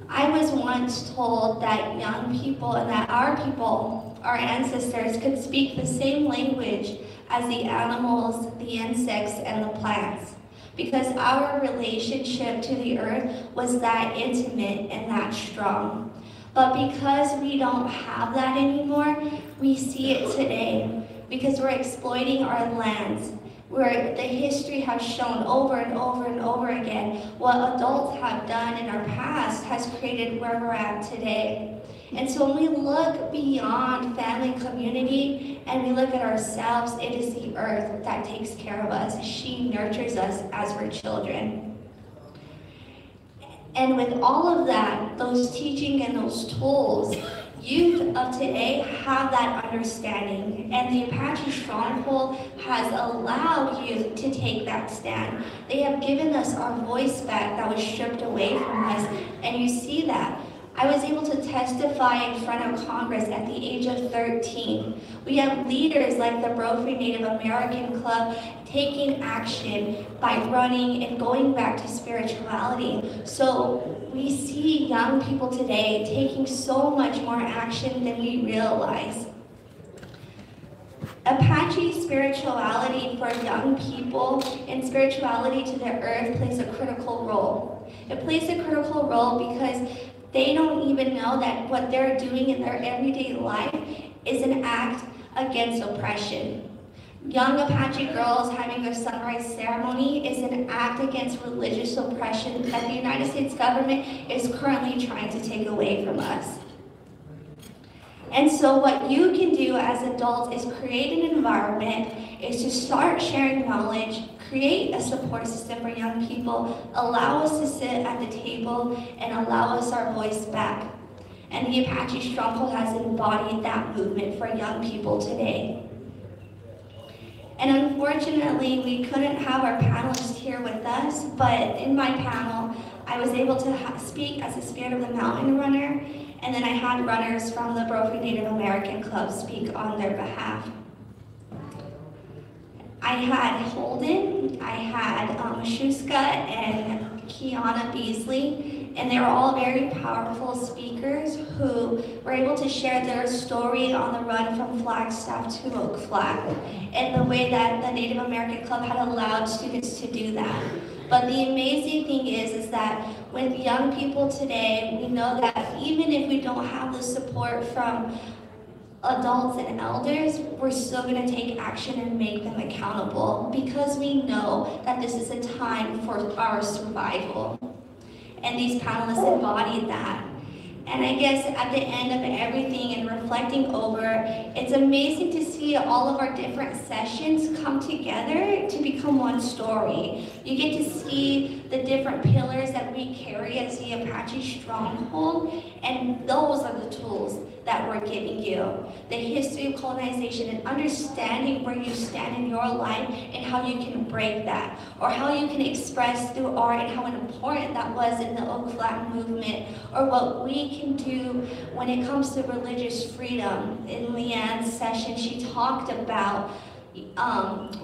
I was once told that young people and that our people, our ancestors, could speak the same language as the animals, the insects, and the plants, because our relationship to the earth was that intimate and that strong. But because we don't have that anymore, we see it today because we're exploiting our lands, where the history has shown over and over and over again what adults have done in our past has created where we're at today. And so when we look beyond family community and we look at ourselves, it is the earth that takes care of us. She nurtures us as we're children. And with all of that, those teaching and those tools, youth of today have that understanding, and the Apache Stronghold has allowed youth to take that stand. They have given us our voice back that was stripped away from us, and you see that. I was able to testify in front of Congress at the age of 13. We have leaders like the Brophy Native American Club taking action by running and going back to spirituality. So we see young people today taking so much more action than we realize. Apache spirituality for young people and spirituality to the earth plays a critical role. It plays a critical role because they don't even know that what they're doing in their everyday life is an act against oppression. Young Apache girls having their sunrise ceremony is an act against religious oppression that the United States government is currently trying to take away from us. And so what you can do as adults is create an environment, is to start sharing knowledge, create a support system for young people, allow us to sit at the table, and allow us our voice back. And the Apache Stronghold has embodied that movement for young people today. And unfortunately, we couldn't have our panelists here with us, but in my panel, I was able to speak as a Spirit of the Mountain runner, and then I had runners from the Brophy Native American Club speak on their behalf. I had Holden, I had Shuska and Kiana Beasley, and they were all very powerful speakers who were able to share their story on the run from Flagstaff to Oak Flat, and the way that the Native American Club had allowed students to do that. But the amazing thing is that with young people today, we know that even if we don't have the support from adults and elders, we're still going to take action and make them accountable because we know that this is a time for our survival. And these panelists embodied that. And I guess at the end of everything and reflecting over, it's amazing to see all of our different sessions come together to become one story. You get to see the different pillars that we carry as the Apache Stronghold, and those are the tools that we're giving you. The history of colonization and understanding where you stand in your life and how you can break that, or how you can express through art and how important that was in the Oak Flat movement, or what we can do when it comes to religious freedom. In Leanne's session, she talked about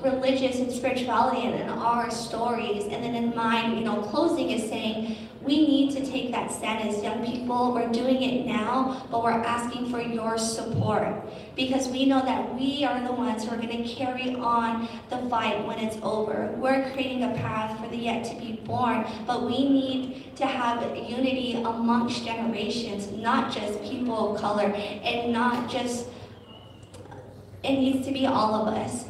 religious and spirituality and our stories, and then in mine, closing is saying, we need to take that stand as young people. We're doing it now, but we're asking for your support because we know that we are the ones who are going to carry on the fight when it's over. We're creating a path for the yet to be born, but we need to have unity amongst generations, not just people of color, and not just, it needs to be all of us,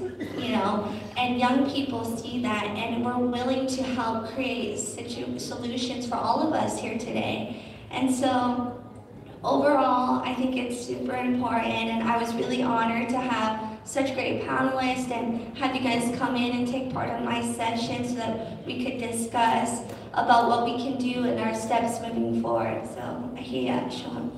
and young people see that, and we're willing to help create solutions for all of us here today. And so overall, I think it's super important, and I was really honored to have such great panelists and have you guys come in and take part in my session so that we could discuss about what we can do and our steps moving forward. So, here, Sean.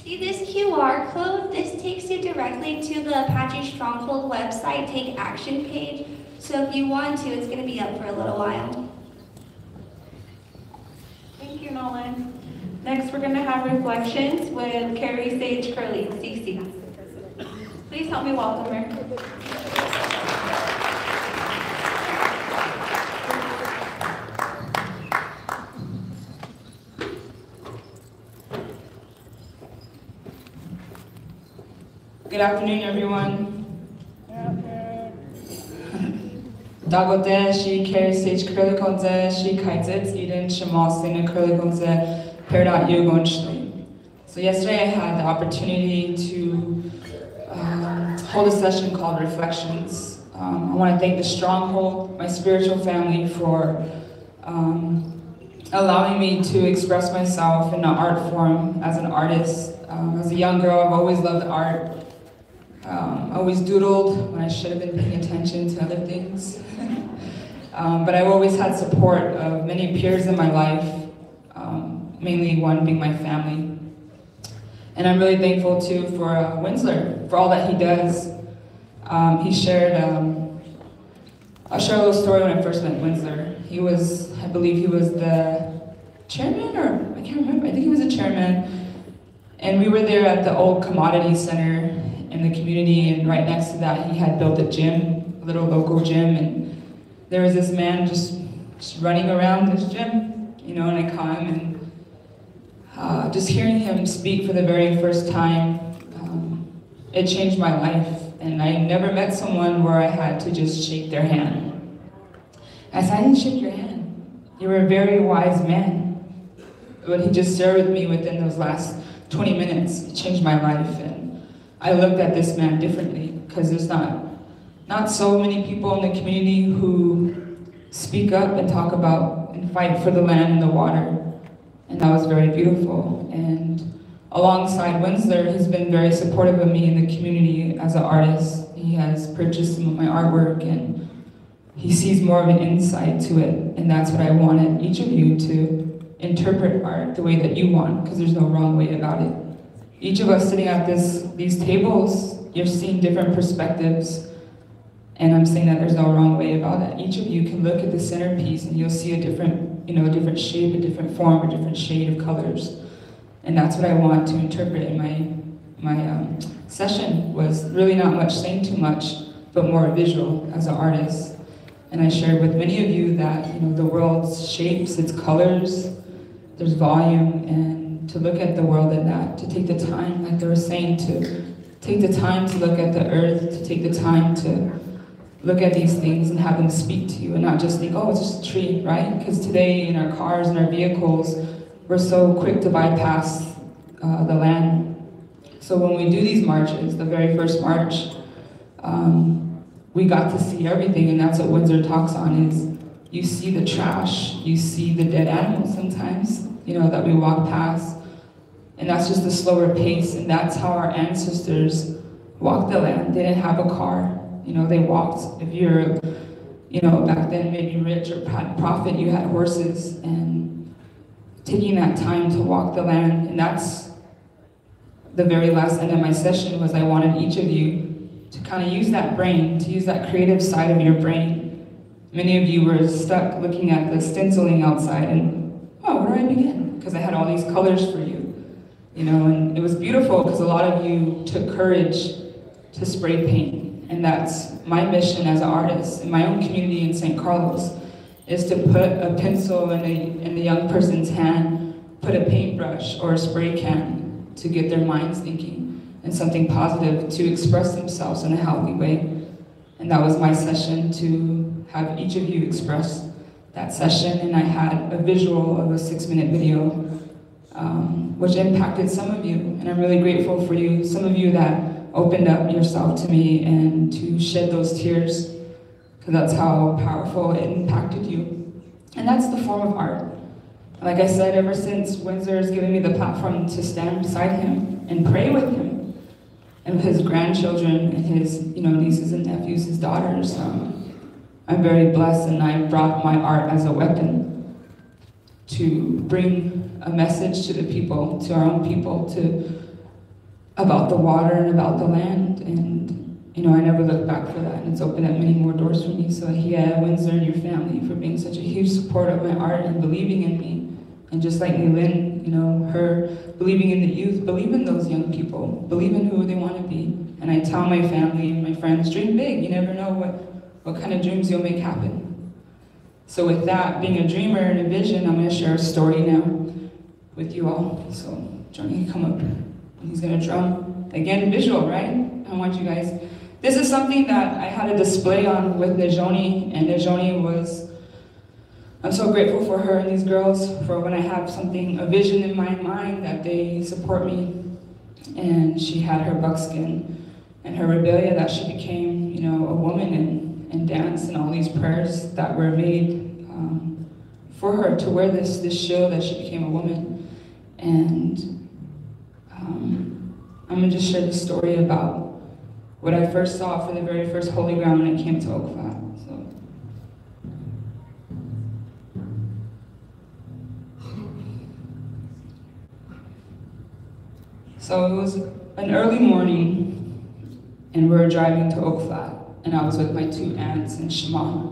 See this QR code? This takes you directly to the Apache Stronghold website Take Action page. So if you want to, it's going to be up for a little while. Thank you, Nolan. Next, we're going to have reflections with Carrie Sage Curley, CC. Please help me welcome her. Good afternoon, everyone. Dagote shi Carrie Sage Curley konze shi kaizit eden shemosine Curley konze peridot yugon shli. So yesterday I had the opportunity to hold a session called Reflections. I want to thank the Stronghold, my spiritual family, for allowing me to express myself in an art form as an artist. As a young girl, I've always loved art. I always doodled when I should have been paying attention to other things. But I've always had support of many peers in my life, mainly one being my family. And I'm really thankful too for Winsler, for all that he does. He shared, I'll share a little story when I first met Winsler. He was, I believe he was the chairman, or I can't remember, I think he was the chairman. And we were there at the old commodity center in the community, and right next to that he had built a gym, a little local gym, and there was this man just running around this gym, you know, and I caught him, and just hearing him speak for the very first time, it changed my life, and I never met someone where I had to just shake their hand. I said, I didn't shake your hand. You were a very wise man. What he just shared with me within those last 20 minutes, it changed my life, and I looked at this man differently, because there's not so many people in the community who speak up and talk about and fight for the land and the water. And that was very beautiful. And alongside Winsler, he's been very supportive of me in the community as an artist. He has purchased some of my artwork, and he sees more of an insight to it. And that's what I wanted each of you to interpret art the way that you want, because there's no wrong way about it. Each of us sitting at these tables, you're seeing different perspectives, and I'm saying that there's no wrong way about it. Each of you can look at the centerpiece and you'll see a different, a different shape, a different form, a different shade of colors. And that's what I want to interpret in my session, was really not much saying too much, but more visual as an artist. And I shared with many of you that, the world's shapes, its colors, there's volume, and to look at the world in that, to take the time, like they were saying, to take the time to look at the earth, to take the time to look at these things and have them speak to you, and not just think, oh, it's just a tree, right? Because today in our cars and our vehicles, we're so quick to bypass the land. So when we do these marches, the very first march, we got to see everything, and that's what Windsor talks on, is you see the trash, you see the dead animals sometimes, that we walk past. And that's just the slower pace, and that's how our ancestors walked the land. They didn't have a car. They walked. If you're, back then maybe rich or prophet, you had horses, and taking that time to walk the land. And that's the very last end of my session, was I wanted each of you to kind of use that brain, to use that creative side of your brain. Many of you were stuck looking at the stenciling outside and, oh, where do I begin? Because I had all these colors for you. And it was beautiful because a lot of you took courage to spray paint. And that's my mission as an artist in my own community in St. Carlos, is to put a pencil in a young person's hand, put a paintbrush or a spray can to get their minds thinking and something positive, to express themselves in a healthy way. And that was my session, to have each of you express that session. And I had a visual of a 6-minute video, which impacted some of you, and I'm really grateful for you. Some of you that opened up yourself to me and to shed those tears, because that's how powerful it impacted you. And that's the form of art. Like I said, ever since Windsor has given me the platform to stand beside him and pray with him, and with his grandchildren and his nieces and nephews, his daughters, I'm very blessed, and I brought my art as a weapon to bring a message to the people, to our own people, about the water and about the land. And I never looked back for that, and it's opened up many more doors for me. So Windsor and your family for being such a huge support of my art and believing in me. And just like Nilin, her believing in the youth, believe in those young people, believe in who they want to be. And I tell my family and my friends, dream big. You never know what kind of dreams you'll make happen. So with that, being a dreamer and a vision, I'm going to share a story now with you all. So Johnny can come up, and he's going to drum. Again, visual, right? I want you guys. This is something that I had a display on with Nejoni, and Nejoni was, I'm so grateful for her and these girls for when I have something, a vision in my mind, that they support me. And she had her buckskin and her rebellion, that she became, a woman and dance, and all these prayers that were made for her to wear this shield, that she became a woman. And I'm gonna just share the story about what I first saw for the very first holy ground when I came to Oak Flat. So it was an early morning, and we were driving to Oak Flat, and I was with my two aunts and Shema.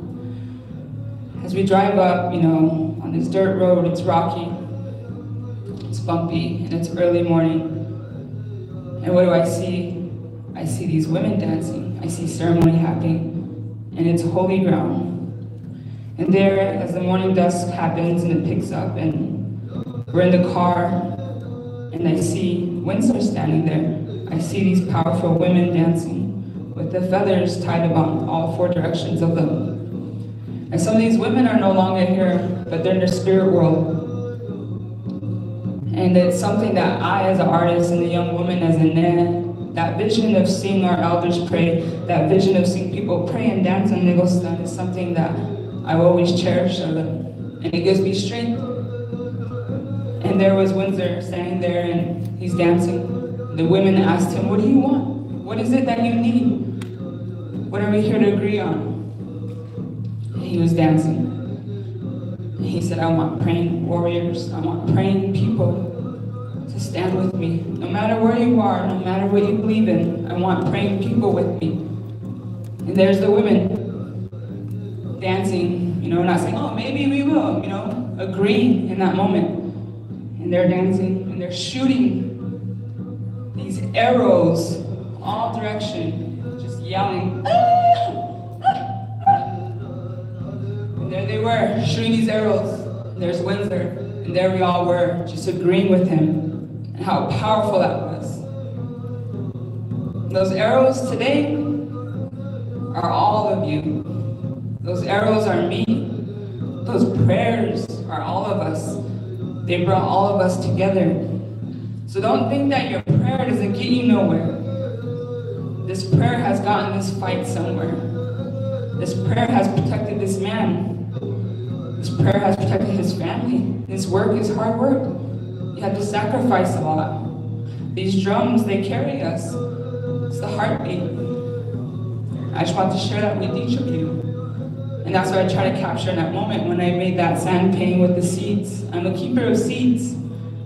As we drive up, on this dirt road, it's rocky, it's bumpy, and it's early morning. And what do I see? I see these women dancing. I see ceremony happening, and it's holy ground. And there, as the morning dusk happens and it picks up, and we're in the car, and I see Windsor standing there. I see these powerful women dancing with the feathers tied about all four directions of them. And some of these women are no longer here, but they're in the spirit world. And it's something that I, as an artist and a young woman, as a Nan, that vision of seeing our elders pray, that vision of seeing people pray and dance on Nigostan is something that I will always cherish of them. And it gives me strength. And there was Windsor standing there, and he's dancing. The women asked him, what do you want? What is it that you need? What are we here to agree on? And he was dancing. And he said, I want praying warriors. I want praying people to stand with me. No matter where you are, no matter what you believe in, I want praying people with me. And there's the women dancing, not saying, oh, maybe we will, agreeing in that moment. And they're dancing, and they're shooting these arrows all direction, just yelling, ah! And there they were, shooting these arrows. And there's Windsor, and there we all were, just agreeing with him, and how powerful that was. Those arrows today are all of you. Those arrows are me. Those prayers are all of us. They brought all of us together. So don't think that your prayer doesn't get you nowhere. This prayer has gotten this fight somewhere. This prayer has protected this man. This prayer has protected his family. This work is hard work. You have to sacrifice a lot. These drums, they carry us. It's the heartbeat. I just want to share that with each of you. And that's what I try to capture in that moment when I made that sand painting with the seeds. I'm a keeper of seeds.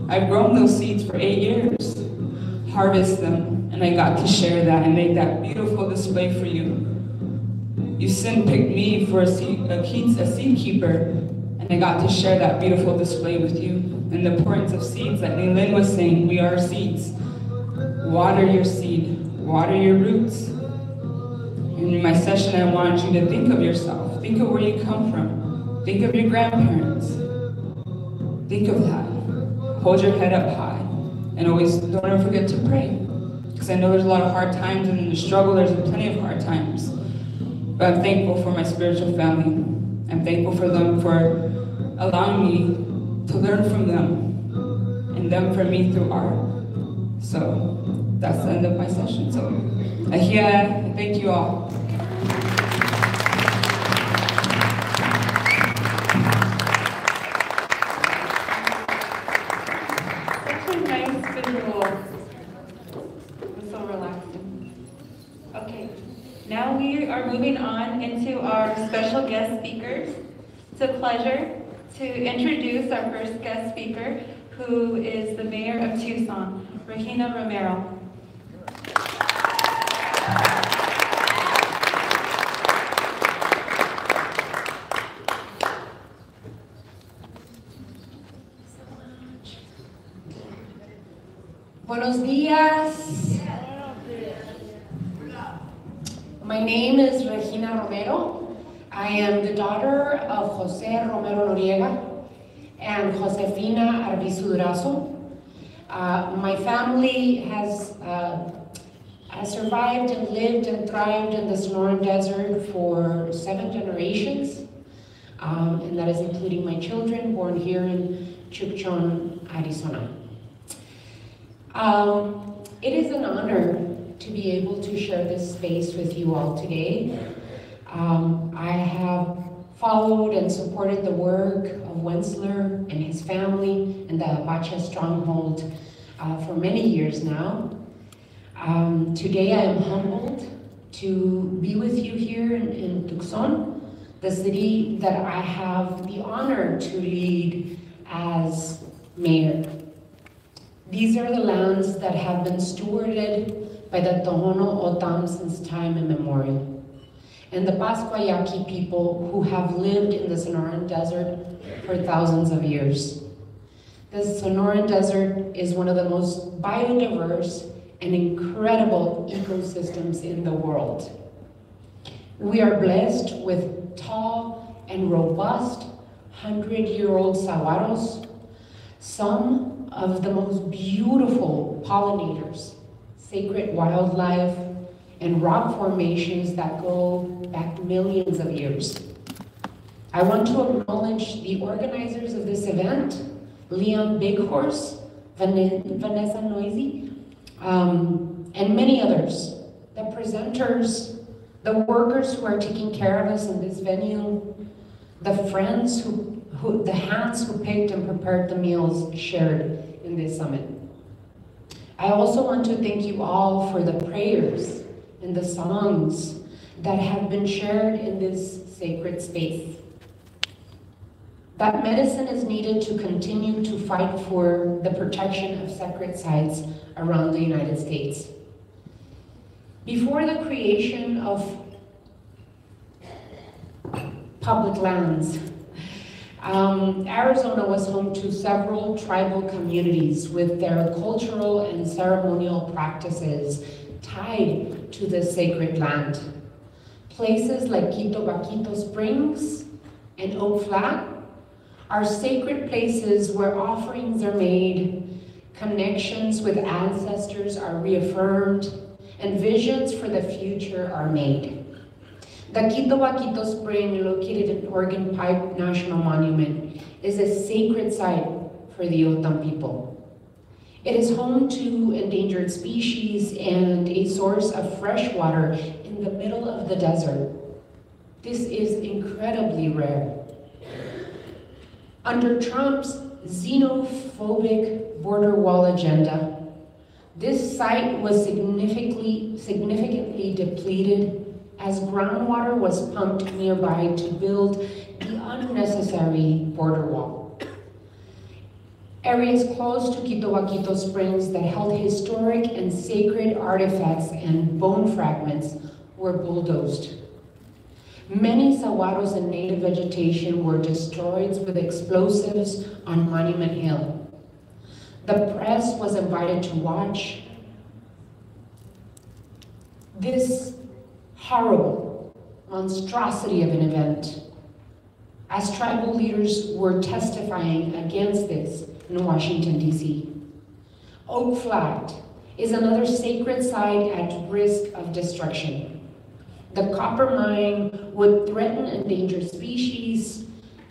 I've grown those seeds for 8 years, harvest them, and I got to share that and make that beautiful display for you. You sin-picked me for a seed keeper, and I got to share that beautiful display with you. And the importance of seeds, that Nilin was saying, we are seeds. Water your seed, water your roots. And in my session, I wanted you to think of yourself. Think of where you come from. Think of your grandparents. Think of that. Hold your head up high. And always don't ever forget to pray. Because I know there's a lot of hard times, and in the struggle, there's plenty of hard times. But I'm thankful for my spiritual family. I'm thankful for them for allowing me to learn from them. And them for me through art. So that's the end of my session. So, Ahia, thank you all. Such a nice visual. It was so relaxing. Okay, now we are moving on into our special guest speakers. It's a pleasure to introduce our first guest speaker, who is the Mayor of Tucson, Regina Romero. Buenos días. My name is Regina Romero. I am the daughter of Jose Romero Noriega and Josefina Arbizu Durazo. My family has survived and lived and thrived in the Sonoran Desert for 7 generations, and that is including my children born here in Tucson, Arizona. It is an honor to be able to share this space with you all today. I have followed and supported the work of Wensler and his family in the Apache stronghold for many years now. Today I am humbled to be with you here in Tucson, the city that I have the honor to lead as mayor. These are the lands that have been stewarded by the Tohono O'odham since time immemorial, and the Pasquayaqui people who have lived in the Sonoran Desert for thousands of years. The Sonoran Desert is one of the most biodiverse and incredible ecosystems in the world. We are blessed with tall and robust 100-year-old saguaros, some of the most beautiful pollinators, sacred wildlife, and rock formations that go back millions of years. I want to acknowledge the organizers of this event, Leon Bighorse, Vanessa Noisy, and many others, the presenters, the workers who are taking care of us in this venue, the friends the hands who picked and prepared the meals shared in this summit. I also want to thank you all for the prayers and the songs that have been shared in this sacred space. That medicine is needed to continue to fight for the protection of sacred sites around the United States. Before the creation of public lands, Arizona was home to several tribal communities with their cultural and ceremonial practices tied to the sacred land. Places like Quito Vaquito Springs and Oak Flat are sacred places where offerings are made, connections with ancestors are reaffirmed, and visions for the future are made. The Quito Vaquito Spring, located in Organ Pipe National Monument, is a sacred site for the O'odham people. It is home to endangered species and a source of fresh water in the middle of the desert. This is incredibly rare. Under Trump's xenophobic border wall agenda, this site was significantly depleted as groundwater was pumped nearby to build the unnecessary border wall. Areas close to Quito Vaquito Springs that held historic and sacred artifacts and bone fragments were bulldozed. Many saguaros and native vegetation were destroyed with explosives on Monument Hill. The press was invited to watch this horrible monstrosity of an event as tribal leaders were testifying against this in Washington, D.C. Oak Flat is another sacred site at risk of destruction. The copper mine would threaten endangered species,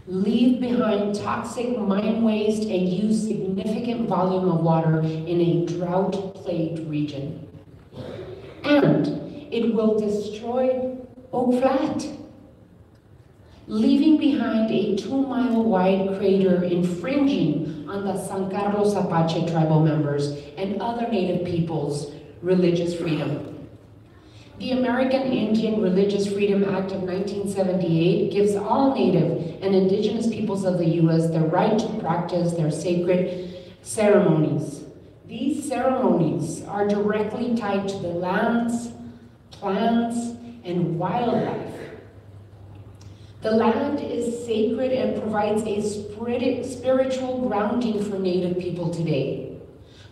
leave behind toxic mine waste, and use significant volume of water in a drought plagued region. And it will destroy Oak Flat, leaving behind a 2-mile wide crater infringing on the San Carlos Apache tribal members and other Native peoples' religious freedom. The American Indian Religious Freedom Act of 1978 gives all Native and Indigenous peoples of the U.S. the right to practice their sacred ceremonies. These ceremonies are directly tied to the lands, plants, and wildlife. The land is sacred and provides a spiritual grounding for Native people today.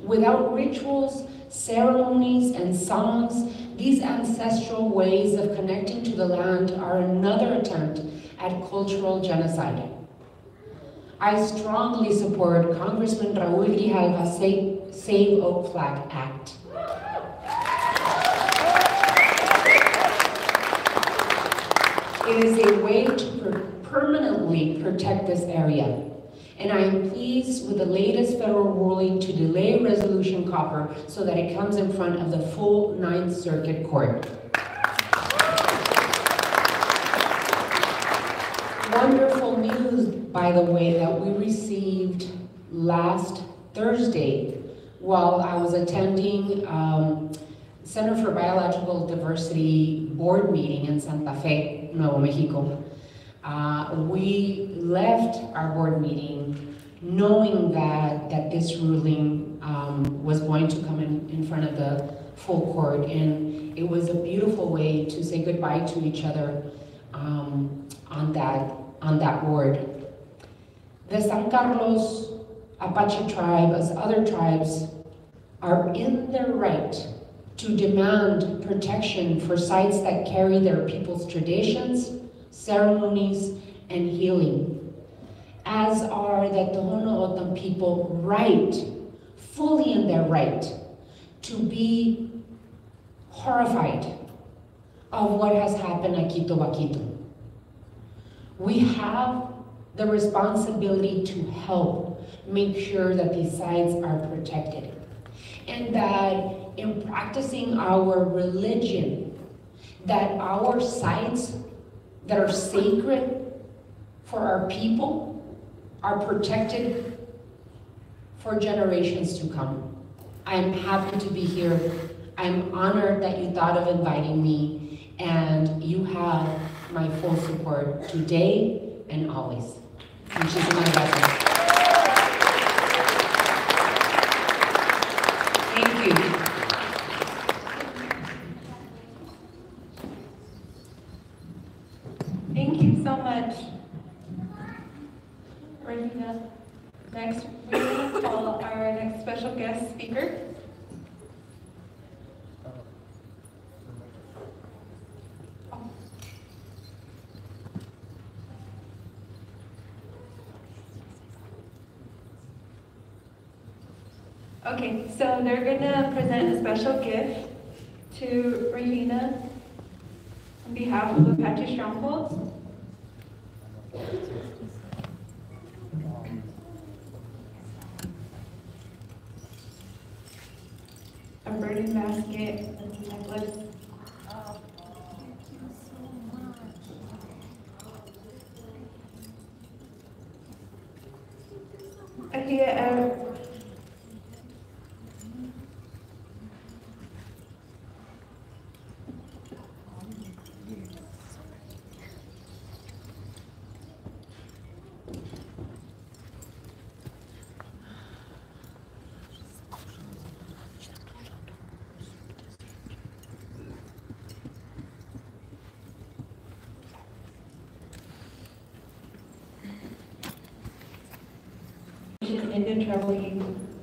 Without rituals, ceremonies, and songs, these ancestral ways of connecting to the land are another attempt at cultural genocide. I strongly support Congressman Raul Grijalva's Save Oak Flat Act. It is a way to permanently protect this area. And I am pleased with the latest federal ruling to delay Resolution Copper so that it comes in front of the full Ninth Circuit Court. Wonderful news, by the way, that we received last Thursday while I was attending Center for Biological Diversity board meeting in Santa Fe, Nuevo Mexico. We left our board meeting knowing that this ruling was going to come in front of the full court, and it was a beautiful way to say goodbye to each other on that board. The San Carlos Apache tribe, as other tribes, are in their right to demand protection for sites that carry their people's traditions, ceremonies, and healing, as are the Tohono O'odham people fully in their right, to be horrified of what has happened at Quito Baquito. We have the responsibility to help make sure that these sites are protected, and that in practicing our religion, that our sites that are sacred for our people are protected for generations to come. I'm happy to be here. I'm honored that you thought of inviting me, and you have my full support today and always. Muchísimas gracias. Thank you. Thank you so much, Regina. Next, we're going to call our next special guest speaker. Okay, so they're going to present a special gift to Regina on behalf of Apache Strongholds. A burden basket and a necklace. Didn't mean to trouble you.